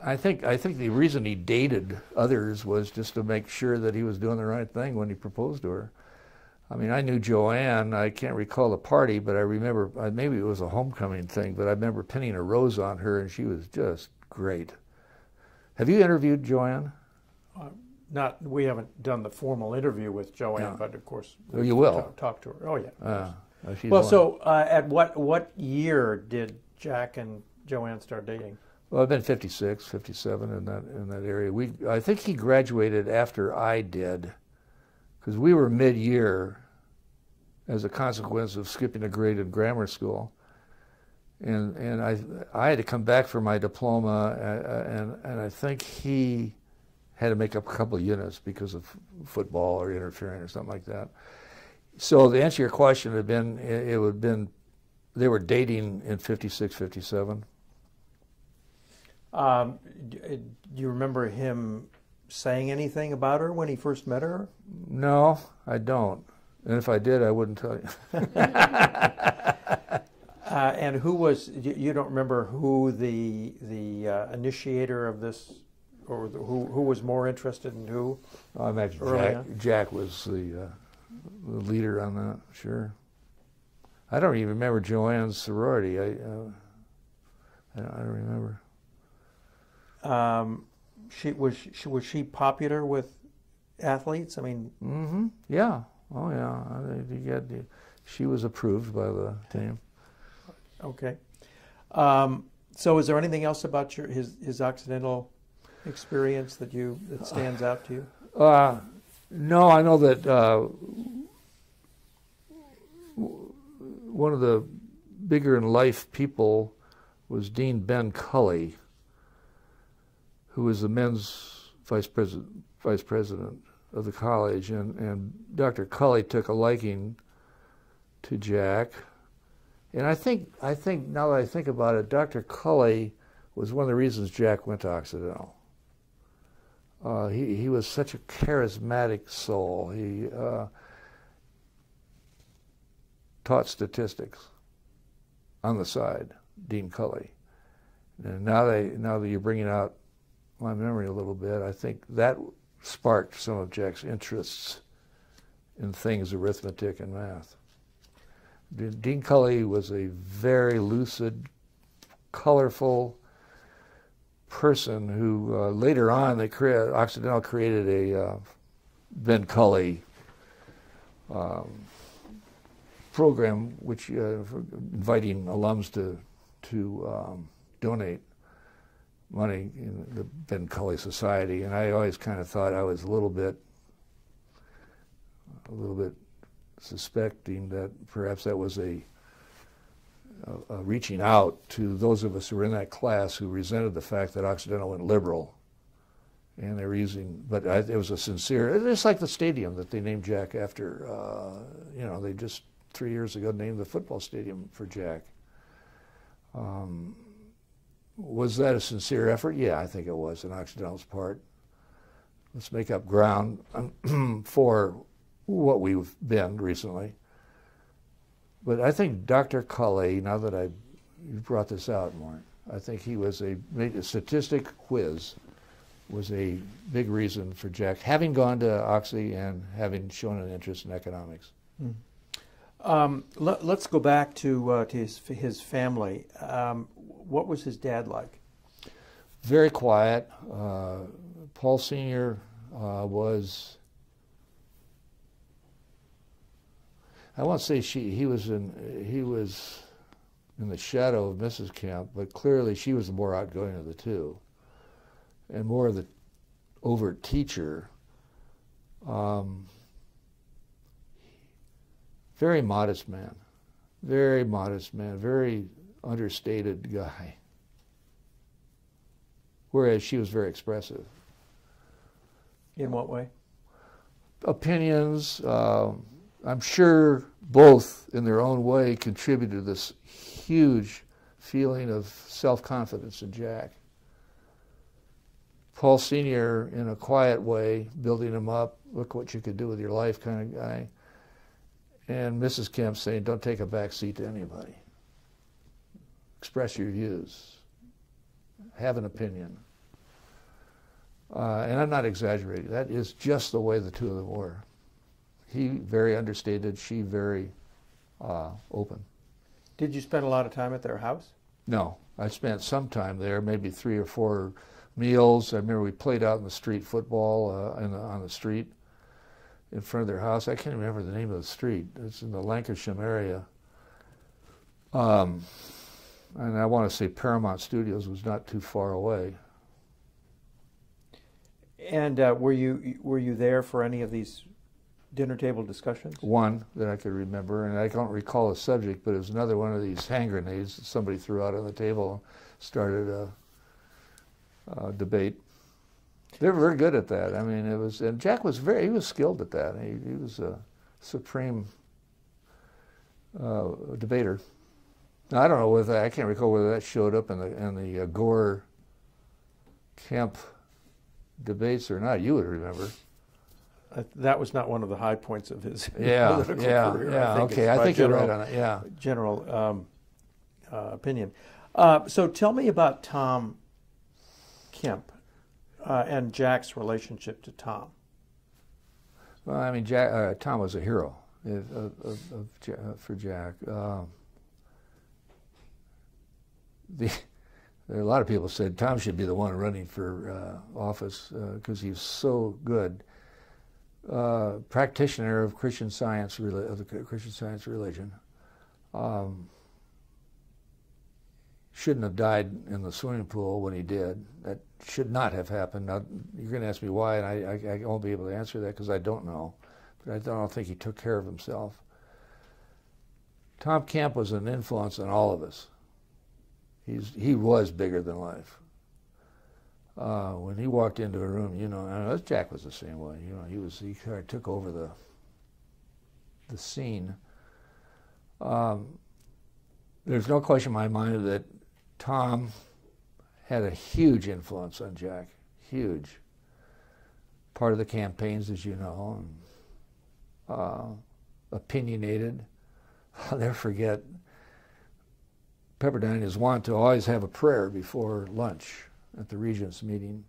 I think the reason he dated others was just to make sure that he was doing the right thing when he proposed to her. I mean, I knew Joanne. I can't recall the party, but I remember, maybe it was a homecoming thing, but I remember pinning a rose on her, and she was just great. Have you interviewed Joanne? We haven't done the formal interview with Joanne, but of course you will talk to her. Oh yeah. Well, so at what year did Jack and Joanne start dating? Well, I've been 56, 57 in that area. I think he graduated after I did, because we were mid-year as a consequence of skipping a grade in grammar school, and I had to come back for my diploma, and I think he had to make up a couple of units because of football or interfering or something like that. So the answer to your question would have been they were dating in 56, 57. Do you remember him saying anything about her when he first met her? No, I don't. And if I did, I wouldn't tell you. And you don't remember who the initiator of this, or who was more interested in who? I imagine Jack was the leader on that, sure. I don't even remember Joanne's sorority. I don't remember. Was she popular with athletes? I mean, yeah. Oh yeah. She was approved by the team. Okay. So, is there anything else about his Occidental experience that stands out to you? No, I know that one of the bigger in life people was Dean Ben Cully, who was the men's vice president of the college, and Dr. Cully took a liking to Jack, And I think now that I think about it, Dr. Cully was one of the reasons Jack went to Occidental. He was such a charismatic soul. He taught statistics on the side, Dean Cully. And now that you're bringing out my memory a little bit, I think that sparked some of Jack's interests in things arithmetic and math. Dean Cully was a very lucid, colorful person who later on Occidental created a Ben Cully program, which inviting alums to donate money in the Ben Cully Society, and I always kind of thought I was a little bit suspecting that perhaps that was a reaching out to those of us who were in that class who resented the fact that Occidental went liberal, and they were using. But it was a sincere. It's like the stadium that they named Jack after. They just 3 years ago named the football stadium for Jack. Was that a sincere effort? Yeah, I think it was on Occidental's part. Let's make up ground for what we've been recently. But I think Dr. Cully, now that you brought this out more, I think he was a statistic whiz, was a big reason for Jack having gone to Oxy and having shown an interest in economics. Let's go back to his family. What was his dad like? Very quiet. Paul Sr. Was, I won't say he was in the shadow of Mrs. Kemp, but clearly she was the more outgoing of the two, and more of the overt teacher. Very modest man, very understated guy. Whereas she was very expressive. In what way? Opinions, I'm sure both in their own way contributed to this huge feeling of self-confidence in Jack. Paul Sr. in a quiet way, building him up, look what you could do with your life kind of guy. And Mrs. Kemp saying, don't take a back seat to anybody. Express your views. Have an opinion. And I'm not exaggerating. That is just the way the two of them were. He very understated, she very open. Did you spend a lot of time at their house? No. I spent some time there, maybe 3 or 4 meals. I remember we played out in the street football on the street in front of their house. I can't remember the name of the street. It's in the Lancashire area. And I want to say Paramount Studios was not too far away. And were you there for any of these dinner table discussions? One that I could remember, and I don't recall the subject, but it was another one of these hand grenades that somebody threw out on the table and started a debate. They were very good at that. I mean, and Jack was he was skilled at that. He was a supreme debater. Now, I don't know whether I can't recall whether that showed up in the Gore Kemp debates or not. You would remember. That was not one of the high points of his political career. I think you're right on it. Yeah, general opinion. So tell me about Tom Kemp and Jack's relationship to Tom. Well, I mean, Tom was a hero for Jack. There are a lot of people said Tom should be the one running for office because he's so good. Practitioner of Christian Science, of the Christian Science religion. Shouldn't have died in the swimming pool when he did. That should not have happened. Now, you're going to ask me why, and I won't be able to answer that because I don't know. But I don't think he took care of himself. Tom Kemp was an influence on all of us. He was bigger than life. When he walked into a room, Jack was the same way. He kind of took over the scene. there's no question in my mind that Tom had a huge influence on Jack, huge. Part of the campaigns, as you know, and opinionated. I'll never forget, Pepperdine is wont to always have a prayer before lunch at the Regents meeting.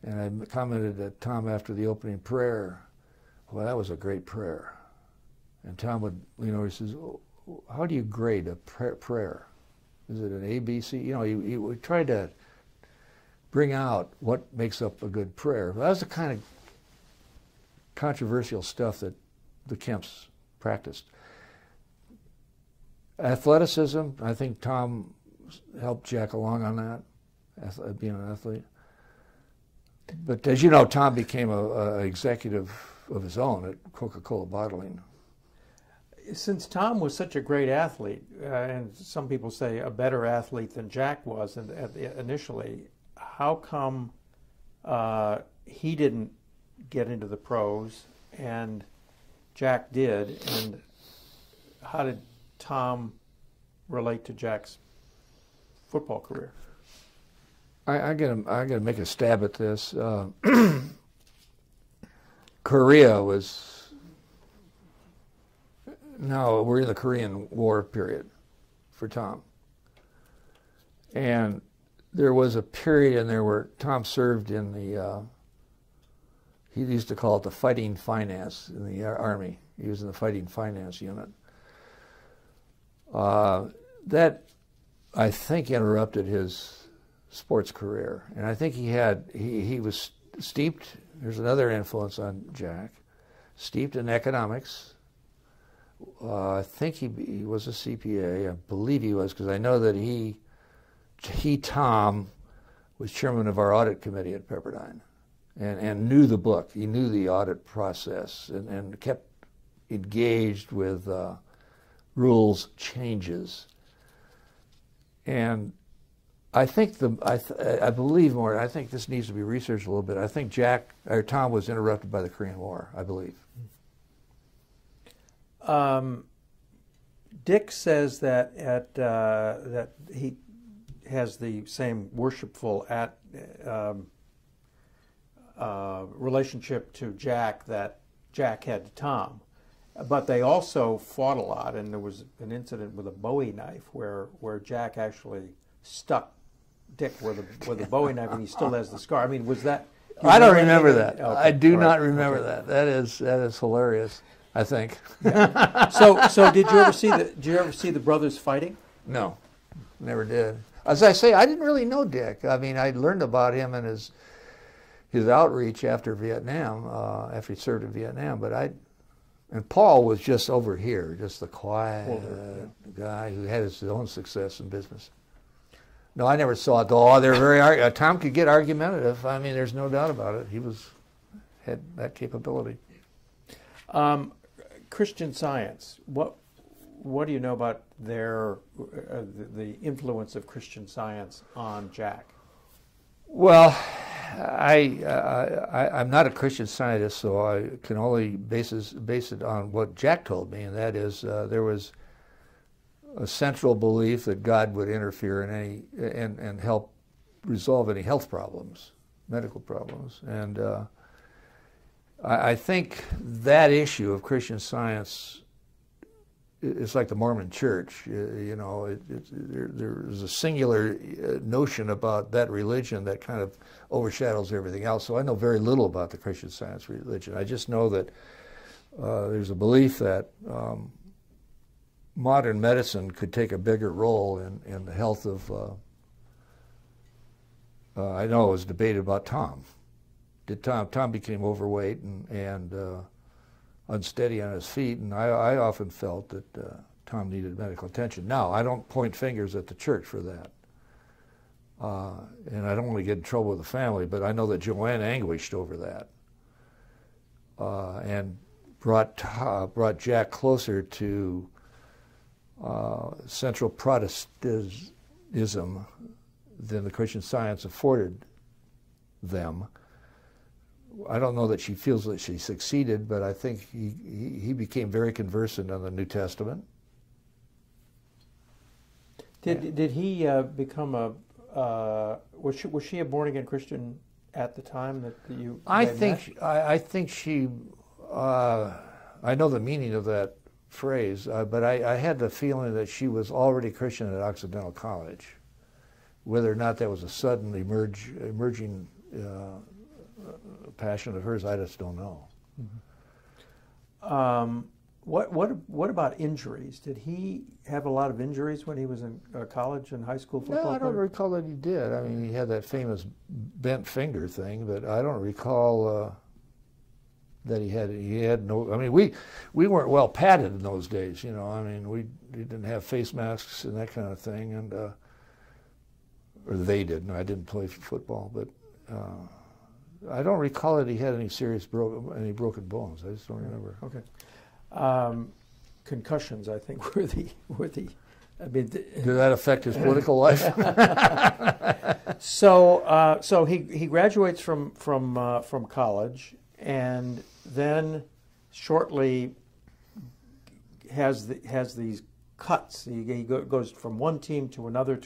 And I commented to Tom after the opening prayer, well, that was a great prayer. And Tom would, he says, how do you grade a prayer? Is it an A, B, C? He would try to bring out what makes up a good prayer. That was the kind of controversial stuff that the Kemps practiced. Athleticism, I think Tom helped Jack along on that, being an athlete. But as you know, Tom became an executive of his own at Coca-Cola Bottling. Since Tom was such a great athlete, and some people say a better athlete than Jack was initially, how come he didn't get into the pros and Jack did? And how did Tom relate to Jack's football career? I gotta make a stab at this. Korea was, now we're in the Korean War period for Tom. And there was a period in there where Tom served in the, he used to call it the fighting finance in the Army. He was in the fighting finance unit. That, I think, interrupted his sports career. And I think he was steeped, there's another influence on Jack, steeped in economics. I think he was a CPA. I believe he was, because I know that Tom, was chairman of our audit committee at Pepperdine and knew the book. He knew the audit process and kept engaged with rules changes. And I think I believe more. I think this needs to be researched a little bit. I think Tom was interrupted by the Korean War, I believe. Dick says that that he has the same worshipful relationship to Jack that Jack had to Tom, but they also fought a lot. And there was an incident with a Bowie knife where Jack actually stuck Dick with a Bowie knife, and he still has the scar. I mean, was that? I don't remember that. Okay. I do not remember that. That is hilarious, I think. Yeah. So did you ever see the brothers fighting? No, never did. As I say, I didn't really know Dick. I mean, I learned about him and his outreach after Vietnam, after he served in Vietnam. And Paul was just over here, just the quiet guy who had his own success in business. No, I never saw it though. Oh, they're very Tom could get argumentative. I mean, there's no doubt about it. He had that capability. Christian Science. What do you know about the influence of Christian Science on Jack? Well, I'm not a Christian Scientist, so I can only base it on what Jack told me, and that is there was a central belief that God would interfere in and help resolve any health problems, medical problems. And I think that issue of Christian Science is like the Mormon Church. There's a singular notion about that religion that kind of overshadows everything else. So I know very little about the Christian Science religion. I just know that there's a belief that modern medicine could take a bigger role in the health of, I know it was debated about Tom. Tom became overweight and unsteady on his feet, and I often felt that Tom needed medical attention. Now, I don't point fingers at the church for that. And I don't want to get in trouble with the family, but I know that Joanne anguished over that and brought Jack closer to central Protestantism than the Christian Science afforded them. I don't know that she feels that she succeeded, but I think he became very conversant on the New Testament. Did he become a was she a born again Christian at the time that you? I think she. I know the meaning of that phrase, but I had the feeling that she was already Christian at Occidental College. Whether or not that was a sudden emerging passion of hers, I just don't know. Mm-hmm. What about injuries? Did he have a lot of injuries when he was in college and high school football? No, I don't recall that he did. I mean, he had that famous bent finger thing, but I don't recall that he had no. I mean, we weren't well padded in those days. You know, I mean, we didn't have face masks and that kind of thing, and or they didn't. I didn't play football, but I don't recall that he had any broken bones. I just don't remember. Okay. Concussions, I think, were the. I mean, did that affect his political life? So he graduates from college, and then shortly has these cuts. He goes from one team to another,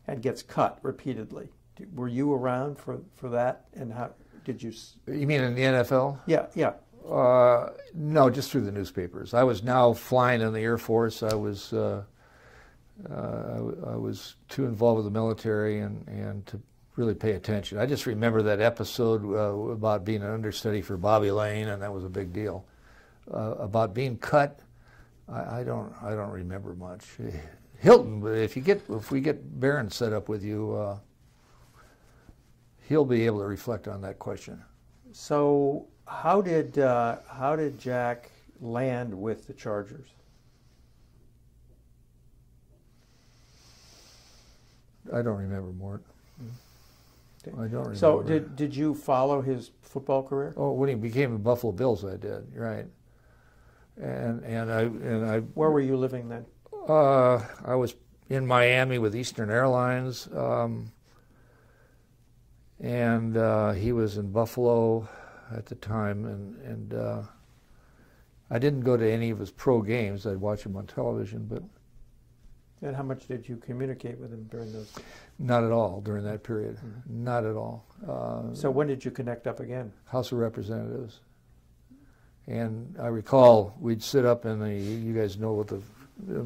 and gets cut repeatedly. Were you around for that? And how did you? You mean in the NFL? Yeah, yeah. No, just through the newspapers. I was now flying in the Air Force. I was too involved with the military and to really pay attention. I just remember that episode about being an understudy for Bobby Lane, and that was a big deal. About being cut, I don't remember much. Hilton, if we get Barron set up with you, he'll be able to reflect on that question. So how did Jack land with the Chargers? I don't remember, Mort. Okay. I don't remember. So did you follow his football career? Oh, when he became the Buffalo Bills, I did. Right. And I. Where were you living then? I was in Miami with Eastern Airlines, and he was in Buffalo at the time, and I didn't go to any of his pro games. I'd watch him on television, but. And how much did you communicate with him during those? Not at all during that period. Mm-hmm. Not at all. So when did you connect up again? House of Representatives. And I recall we'd sit up in you guys know what in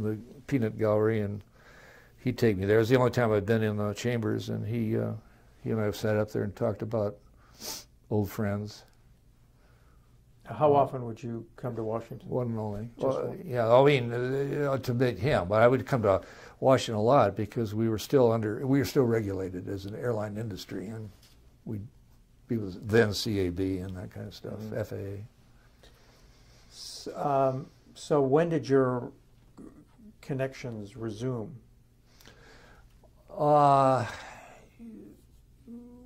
the peanut gallery, and he'd take me there. It was the only time I'd been in the chambers, and he and I sat up there and talked about old friends. How often would you come to Washington? One and only. Yeah, I mean, to meet him, but I would come to Washington a lot because we were still regulated as an airline industry, and we'd be with then CAB and that kind of stuff, FAA. So when did your connections resume?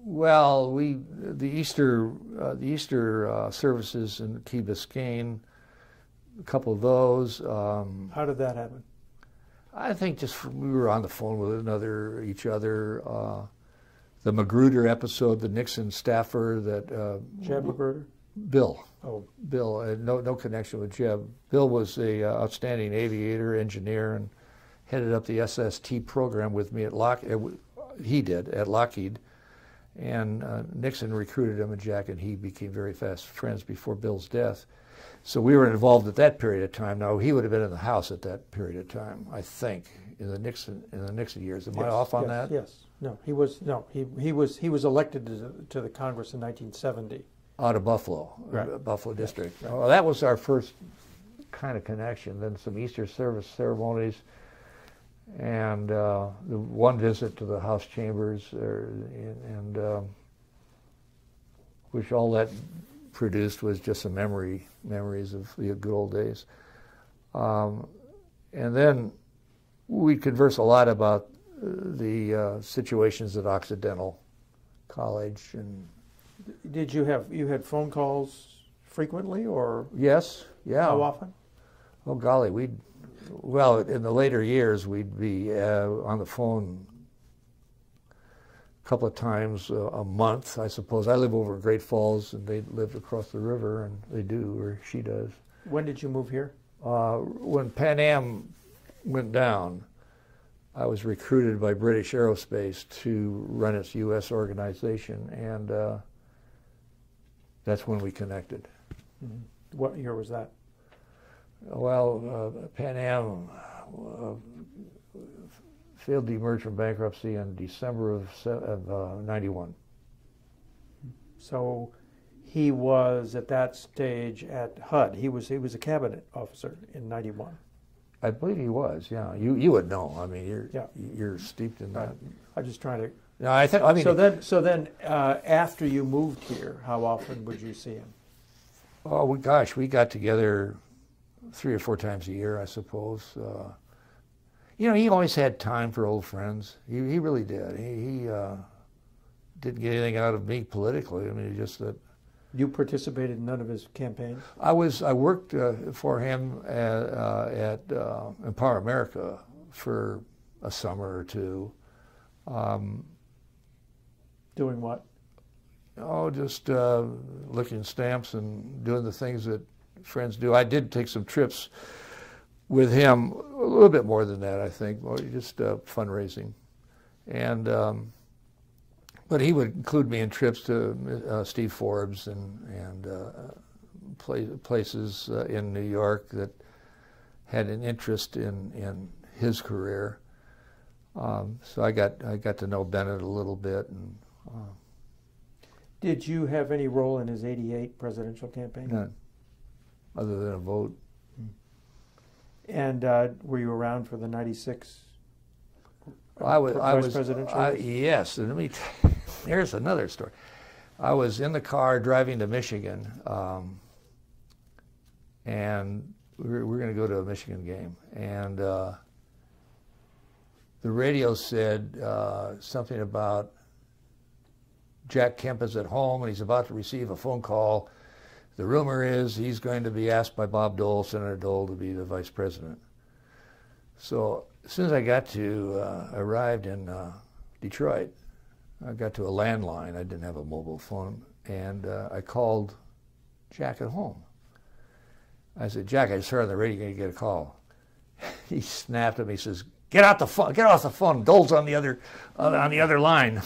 Well, the Easter services in Key Biscayne, a couple of those. How did that happen? I think just we were on the phone with each other. The Magruder episode, the Nixon staffer that. Jeb Magruder? Bill. Oh, Bill. No connection with Jeb. Bill was a outstanding aviator, engineer, and headed up the SST program with me at He did at Lockheed. And Nixon recruited him, and Jack and he became very fast friends before Bill's death. So we were involved at that period of time. Now he would have been in the House at that period of time, I think, in the Nixon years. Am I off on that? Yes. No, he was elected to the Congress in 1970. Out of Buffalo, right. Buffalo district. Right. Well, that was our first kind of connection. Then some Easter service ceremonies. And the one visit to the House chambers, and which all that produced was just some memories of the good old days. And then we converse a lot about the situations at Occidental College. And did you had phone calls frequently, or yes, yeah. How often? Oh golly, Well, in the later years, we'd be on the phone a couple of times a month, I suppose. I live over Great Falls, and they live across the river, and they do, or she does. When did you move here? When Pan Am went down, I was recruited by British Aerospace to run its U.S. organization, and that's when we connected. Mm-hmm. What year was that? Well, Pan Am failed to emerge from bankruptcy in December of 91. So he was at that stage at HUD. He was a cabinet officer in 91. I believe he was. Yeah, you would know. I mean, you're steeped in that. Right. I'm just trying to. No, I mean. So then, after you moved here, how often would you see him? Oh gosh, we got together 3 or 4 times a year, I suppose. He always had time for old friends. He really did. He didn't get anything out of me politically. I mean, just that. You participated in none of his campaigns? I worked for him at Empower America for a summer or two. Doing what? Oh, just licking stamps and doing the things that friends do. I did take some trips with him, a little bit more than that, I think, just fundraising. And but he would include me in trips to Steve Forbes and places in New York that had an interest in his career. So I got to know Bennett a little bit. And did you have any role in his '88 presidential campaign? None, other than a vote. And were you around for the '96? I was presidential. Yes, and here's another story. I was in the car driving to Michigan, and we were going to go to a Michigan game, and the radio said something about Jack Kemp is at home and he's about to receive a phone call. The rumor is he's going to be asked by Bob Dole, Senator Dole, to be the vice president. So as soon as I arrived in Detroit, I got to a landline. I didn't have a mobile phone, and I called Jack at home. I said, "Jack, I just heard on the radio you're going to get a call." He snapped at me. He says, "Get off the phone! Get off the phone! Dole's on the other line."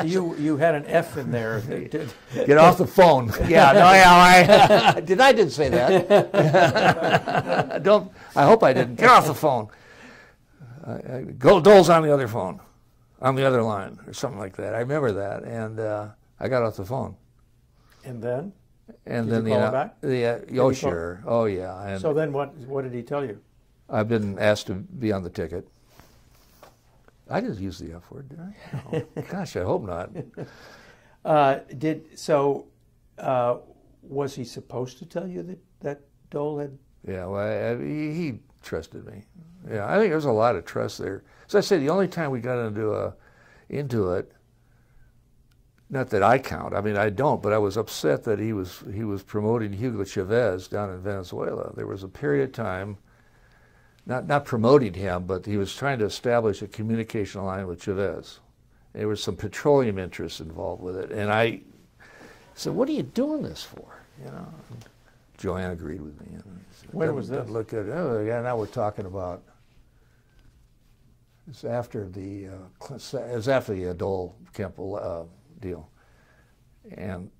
You had an F in there. Get off the phone. Yeah, no, yeah, I didn't say that. I hope I didn't. Get off the phone. Dole's on the other phone, on the other line, or something like that. I remember that, and I got off the phone. And then? And did then you call him back? Oh sure, oh yeah. And so then, what did he tell you? I've been asked to be on the ticket. I didn't use the F word, did I? Oh, gosh, I hope not. Was he supposed to tell you that Dole had? Yeah, well, he trusted me. Yeah, I think there's a lot of trust there. As I say, the only time we got into it, not that I count. I mean, I don't, but I was upset that he was promoting Hugo Chavez down in Venezuela. There was a period of time. Not promoting him, but he was trying to establish a communication line with Chavez. There was some petroleum interests involved with it, and I said, "What are you doing this for?" You know. And Joanne agreed with me. Said, when was this? Look at yeah. Now we're talking about. It's after the Dole Kemp deal, and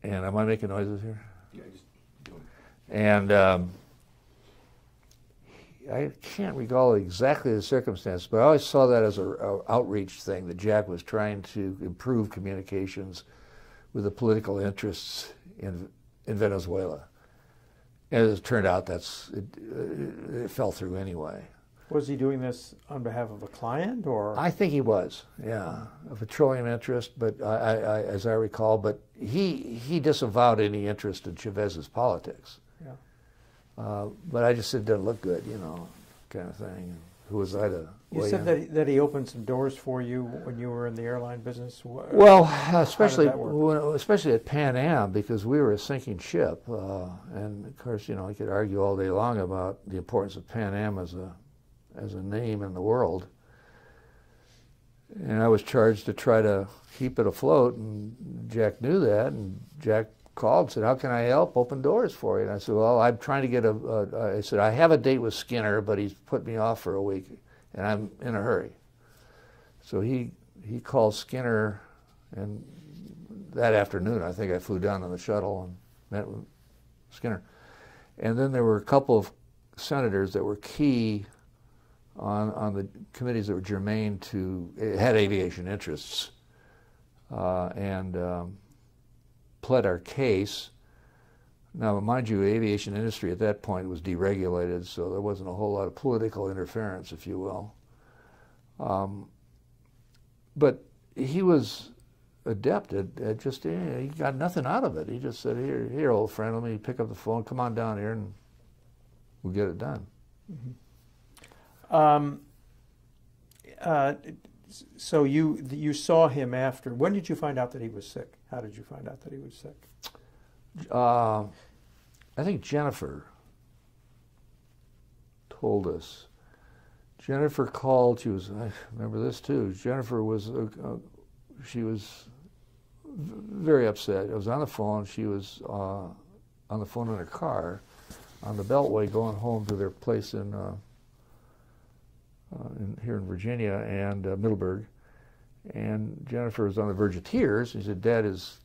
am I making noises here? Yeah, just do it. And I can't recall exactly the circumstance, but I always saw that as an outreach thing, that Jack was trying to improve communications with the political interests in Venezuela. And as it turned out, it fell through anyway. Was he doing this on behalf of a client, or? I think he was, yeah, a petroleum interest, but I as I recall, but he disavowed any interest in Chavez's politics. Yeah. But I just said it doesn't look good, kind of thing. Who was I to? You said that he opened some doors for you when you were in the airline business. Well, especially at Pan Am, because we were a sinking ship, and of course, I could argue all day long about the importance of Pan Am as a name in the world. And I was charged to try to keep it afloat, and Jack knew that, and Jack called and said, "How can I help open doors for you?" And I said, "Well, I'm trying to get I said, I have a date with Skinner, but he's put me off for a week. and I'm in a hurry. So he called Skinner, and that afternoon I think I flew down on the shuttle and met with Skinner. And then there were a couple of senators that were key on the committees that were germane to, had aviation interests, and pled our case. Now, mind you, aviation industry at that point was deregulated, so there wasn't a whole lot of political interference, if you will. But he was adept at just, he got nothing out of it. He just said, here, old friend, let me pick up the phone, come on down here, and we'll get it done. So you saw him after. When did you find out that he was sick? How did you find out that he was sick? I think Jennifer told us. Jennifer called. She was, I remember this too. Jennifer was, she was very upset. I was on the phone. She was on the phone in her car on the Beltway going home to their place in here in Virginia and Middleburg. And Jennifer was on the verge of tears. She said, Dad is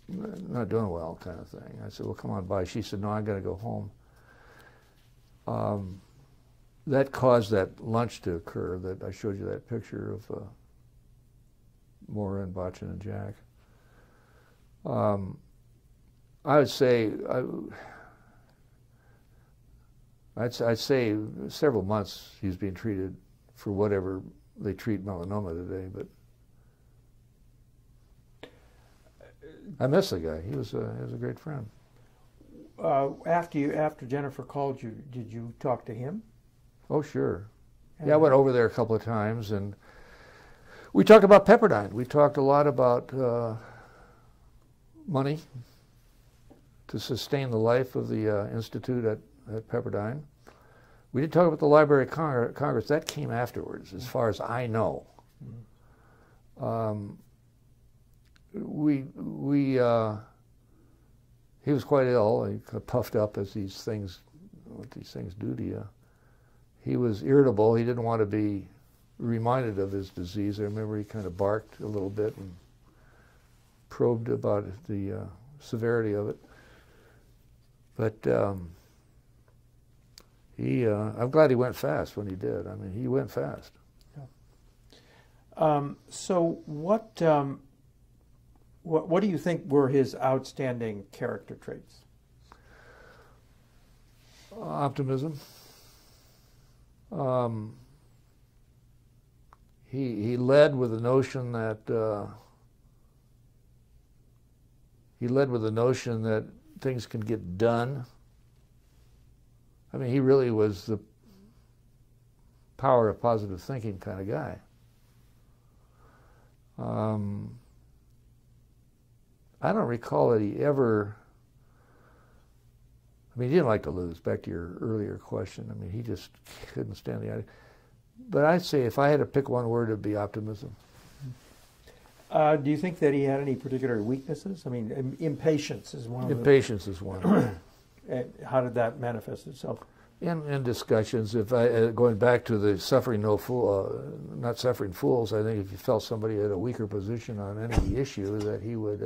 not doing well, kind of thing. I said, well, come on by. She said, no, I got to go home. That caused that lunch to occur that I showed you that picture of Mora and Botchin and Jack. I would say, I'd say several months he's being treated for whatever they treat melanoma today, but I miss the guy. He was a great friend. After Jennifer called you, did you talk to him? Oh, sure. Yeah, I went over there a couple of times, and we talked about Pepperdine. We talked a lot about money to sustain the life of the institute at Pepperdine. We didn't talk about the Library of Congress. That came afterwards, as far as I know. He was quite ill. He puffed up as what these things do to you. He was irritable. He didn't want to be reminded of his disease. I remember he kind of barked a little bit and probed about the severity of it. But I'm glad he went fast when he did. I mean, he went fast. Yeah. So what do you think were his outstanding character traits? Optimism. He led with the notion that things can get done. I mean, he really was the power of positive thinking kind of guy. I don't recall that he ever, I mean, he didn't like to lose, back to your earlier question. I mean, he just couldn't stand the idea. But I'd say if I had to pick one word, it'd be optimism. Do you think that he had any particular weaknesses? I mean, impatience is one of them. Impatience is one. How did that manifest itself? In discussions, if going back to the not suffering fools, I think if you felt somebody had a weaker position on any issue, that he would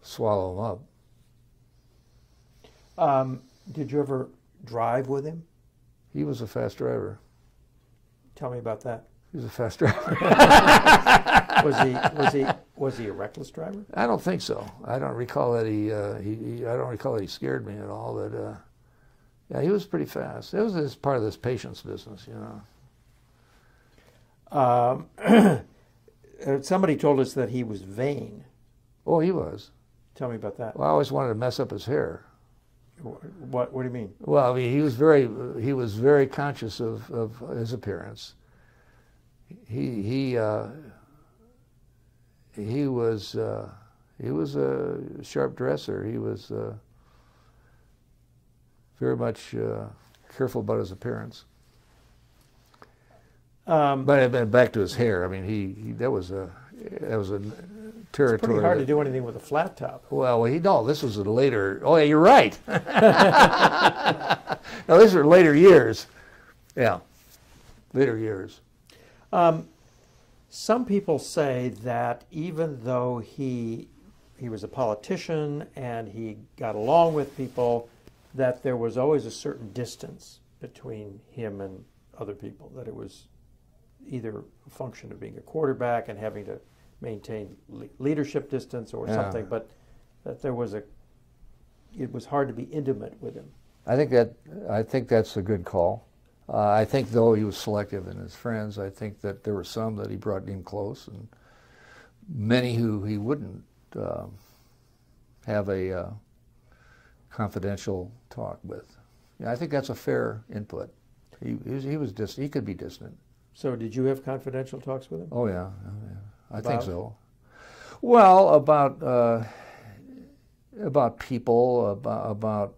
swallow them up. Did you ever drive with him? He was a fast driver. Tell me about that. He was a fast driver. Was he a reckless driver? I don't think so. I don't recall that I don't recall that he scared me at all. But yeah, he was pretty fast. It was part of this patience business, you know. Somebody told us that he was vain. Oh, he was. Tell me about that. Well, I always wanted to mess up his hair. What do you mean? Well, I mean, he was very conscious of his appearance. He was a sharp dresser. He was very much careful about his appearance. But back to his hair. I mean, that was a territory. It's pretty hard to do anything with a flat top. Well, this was a later. Oh, yeah, you're right. No, these are later years. Yeah. later years. Some people say that even though he was a politician and he got along with people, that there was always a certain distance between him and other people, that it was either a function of being a quarterback and having to maintain leadership distance or something, but that it was hard to be intimate with him. I think that's a good call. I think, though, he was selective in his friends. I think that there were some that he brought in close, and many who he wouldn't have a confidential talk with. Yeah, I think that's a fair input. He could be distant. So, did you have confidential talks with him? Oh yeah, I think so. Well, about people, about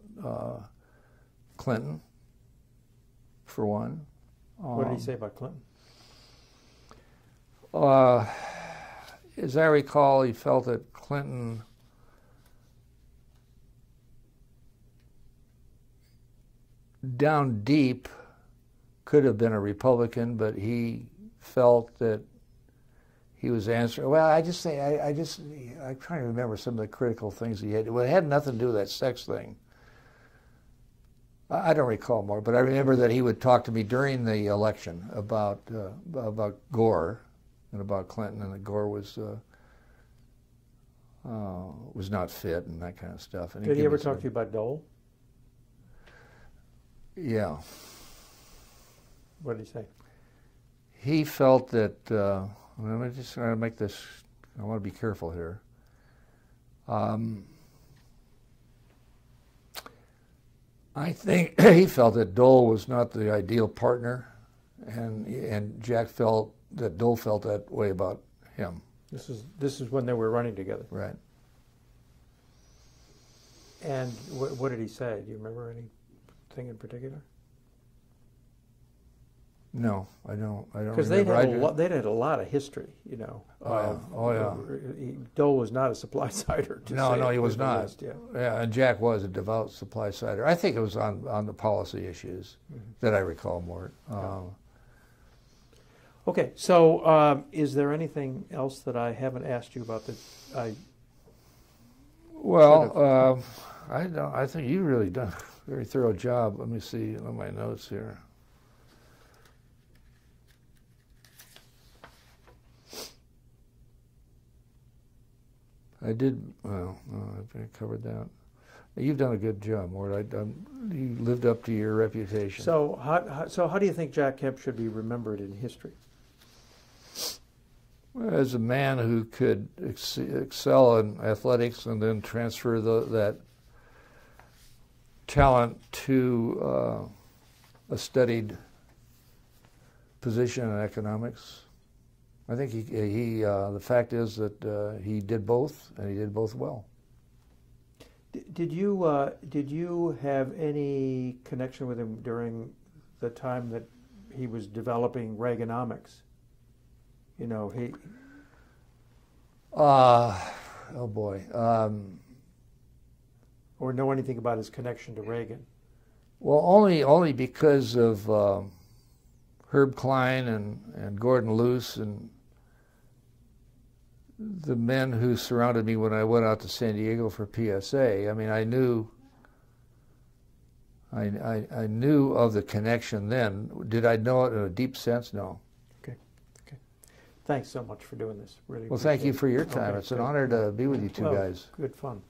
Clinton, for one. What did he say about Clinton? As I recall, he felt that Clinton down deep could have been a Republican, but he felt that he was answering. Well, I'm trying to remember some of the critical things he had. Well, it had nothing to do with that sex thing. I don't recall more, but I remember that he would talk to me during the election about Gore and about Clinton, and that Gore was not fit and that kind of stuff. And did he ever talk to you about Dole? Yeah. What did he say? He felt that, let me just make this, I want to be careful here. I think he felt that Dole was not the ideal partner, and Jack felt that Dole felt that way about him. This is when they were running together. Right. And what did he say? Do you remember anything in particular? No, I don't. Because they'd had a lot of history, you know. Dole was not a supply sider. No, he was not. List, yeah, and Jack was a devout supply sider. I think it was on the policy issues that I recall more. Okay, so is there anything else that I haven't asked you about that Well, I think you really done a very thorough job. Let me see on my notes here. I did. Well, I covered that. You've done a good job, Mort. You lived up to your reputation. So, how do you think Jack Kemp should be remembered in history? Well, as a man who could excel in athletics and then transfer that talent to a studied position in economics. I think he the fact is that he did both, and he did both well. Did you have any connection with him during the time that he was developing Reaganomics? You know, he. Oh boy. Or know anything about his connection to Reagan? Well, only because of Herb Klein and Gordon Luce and the men who surrounded me when I went out to San Diego for PSA. I mean, I knew of the connection then. Did I know it in a deep sense? No. Okay. Thanks so much for doing this. Really. Well, thank you for your time. Okay, it's an honor to be with you two guys. Good fun.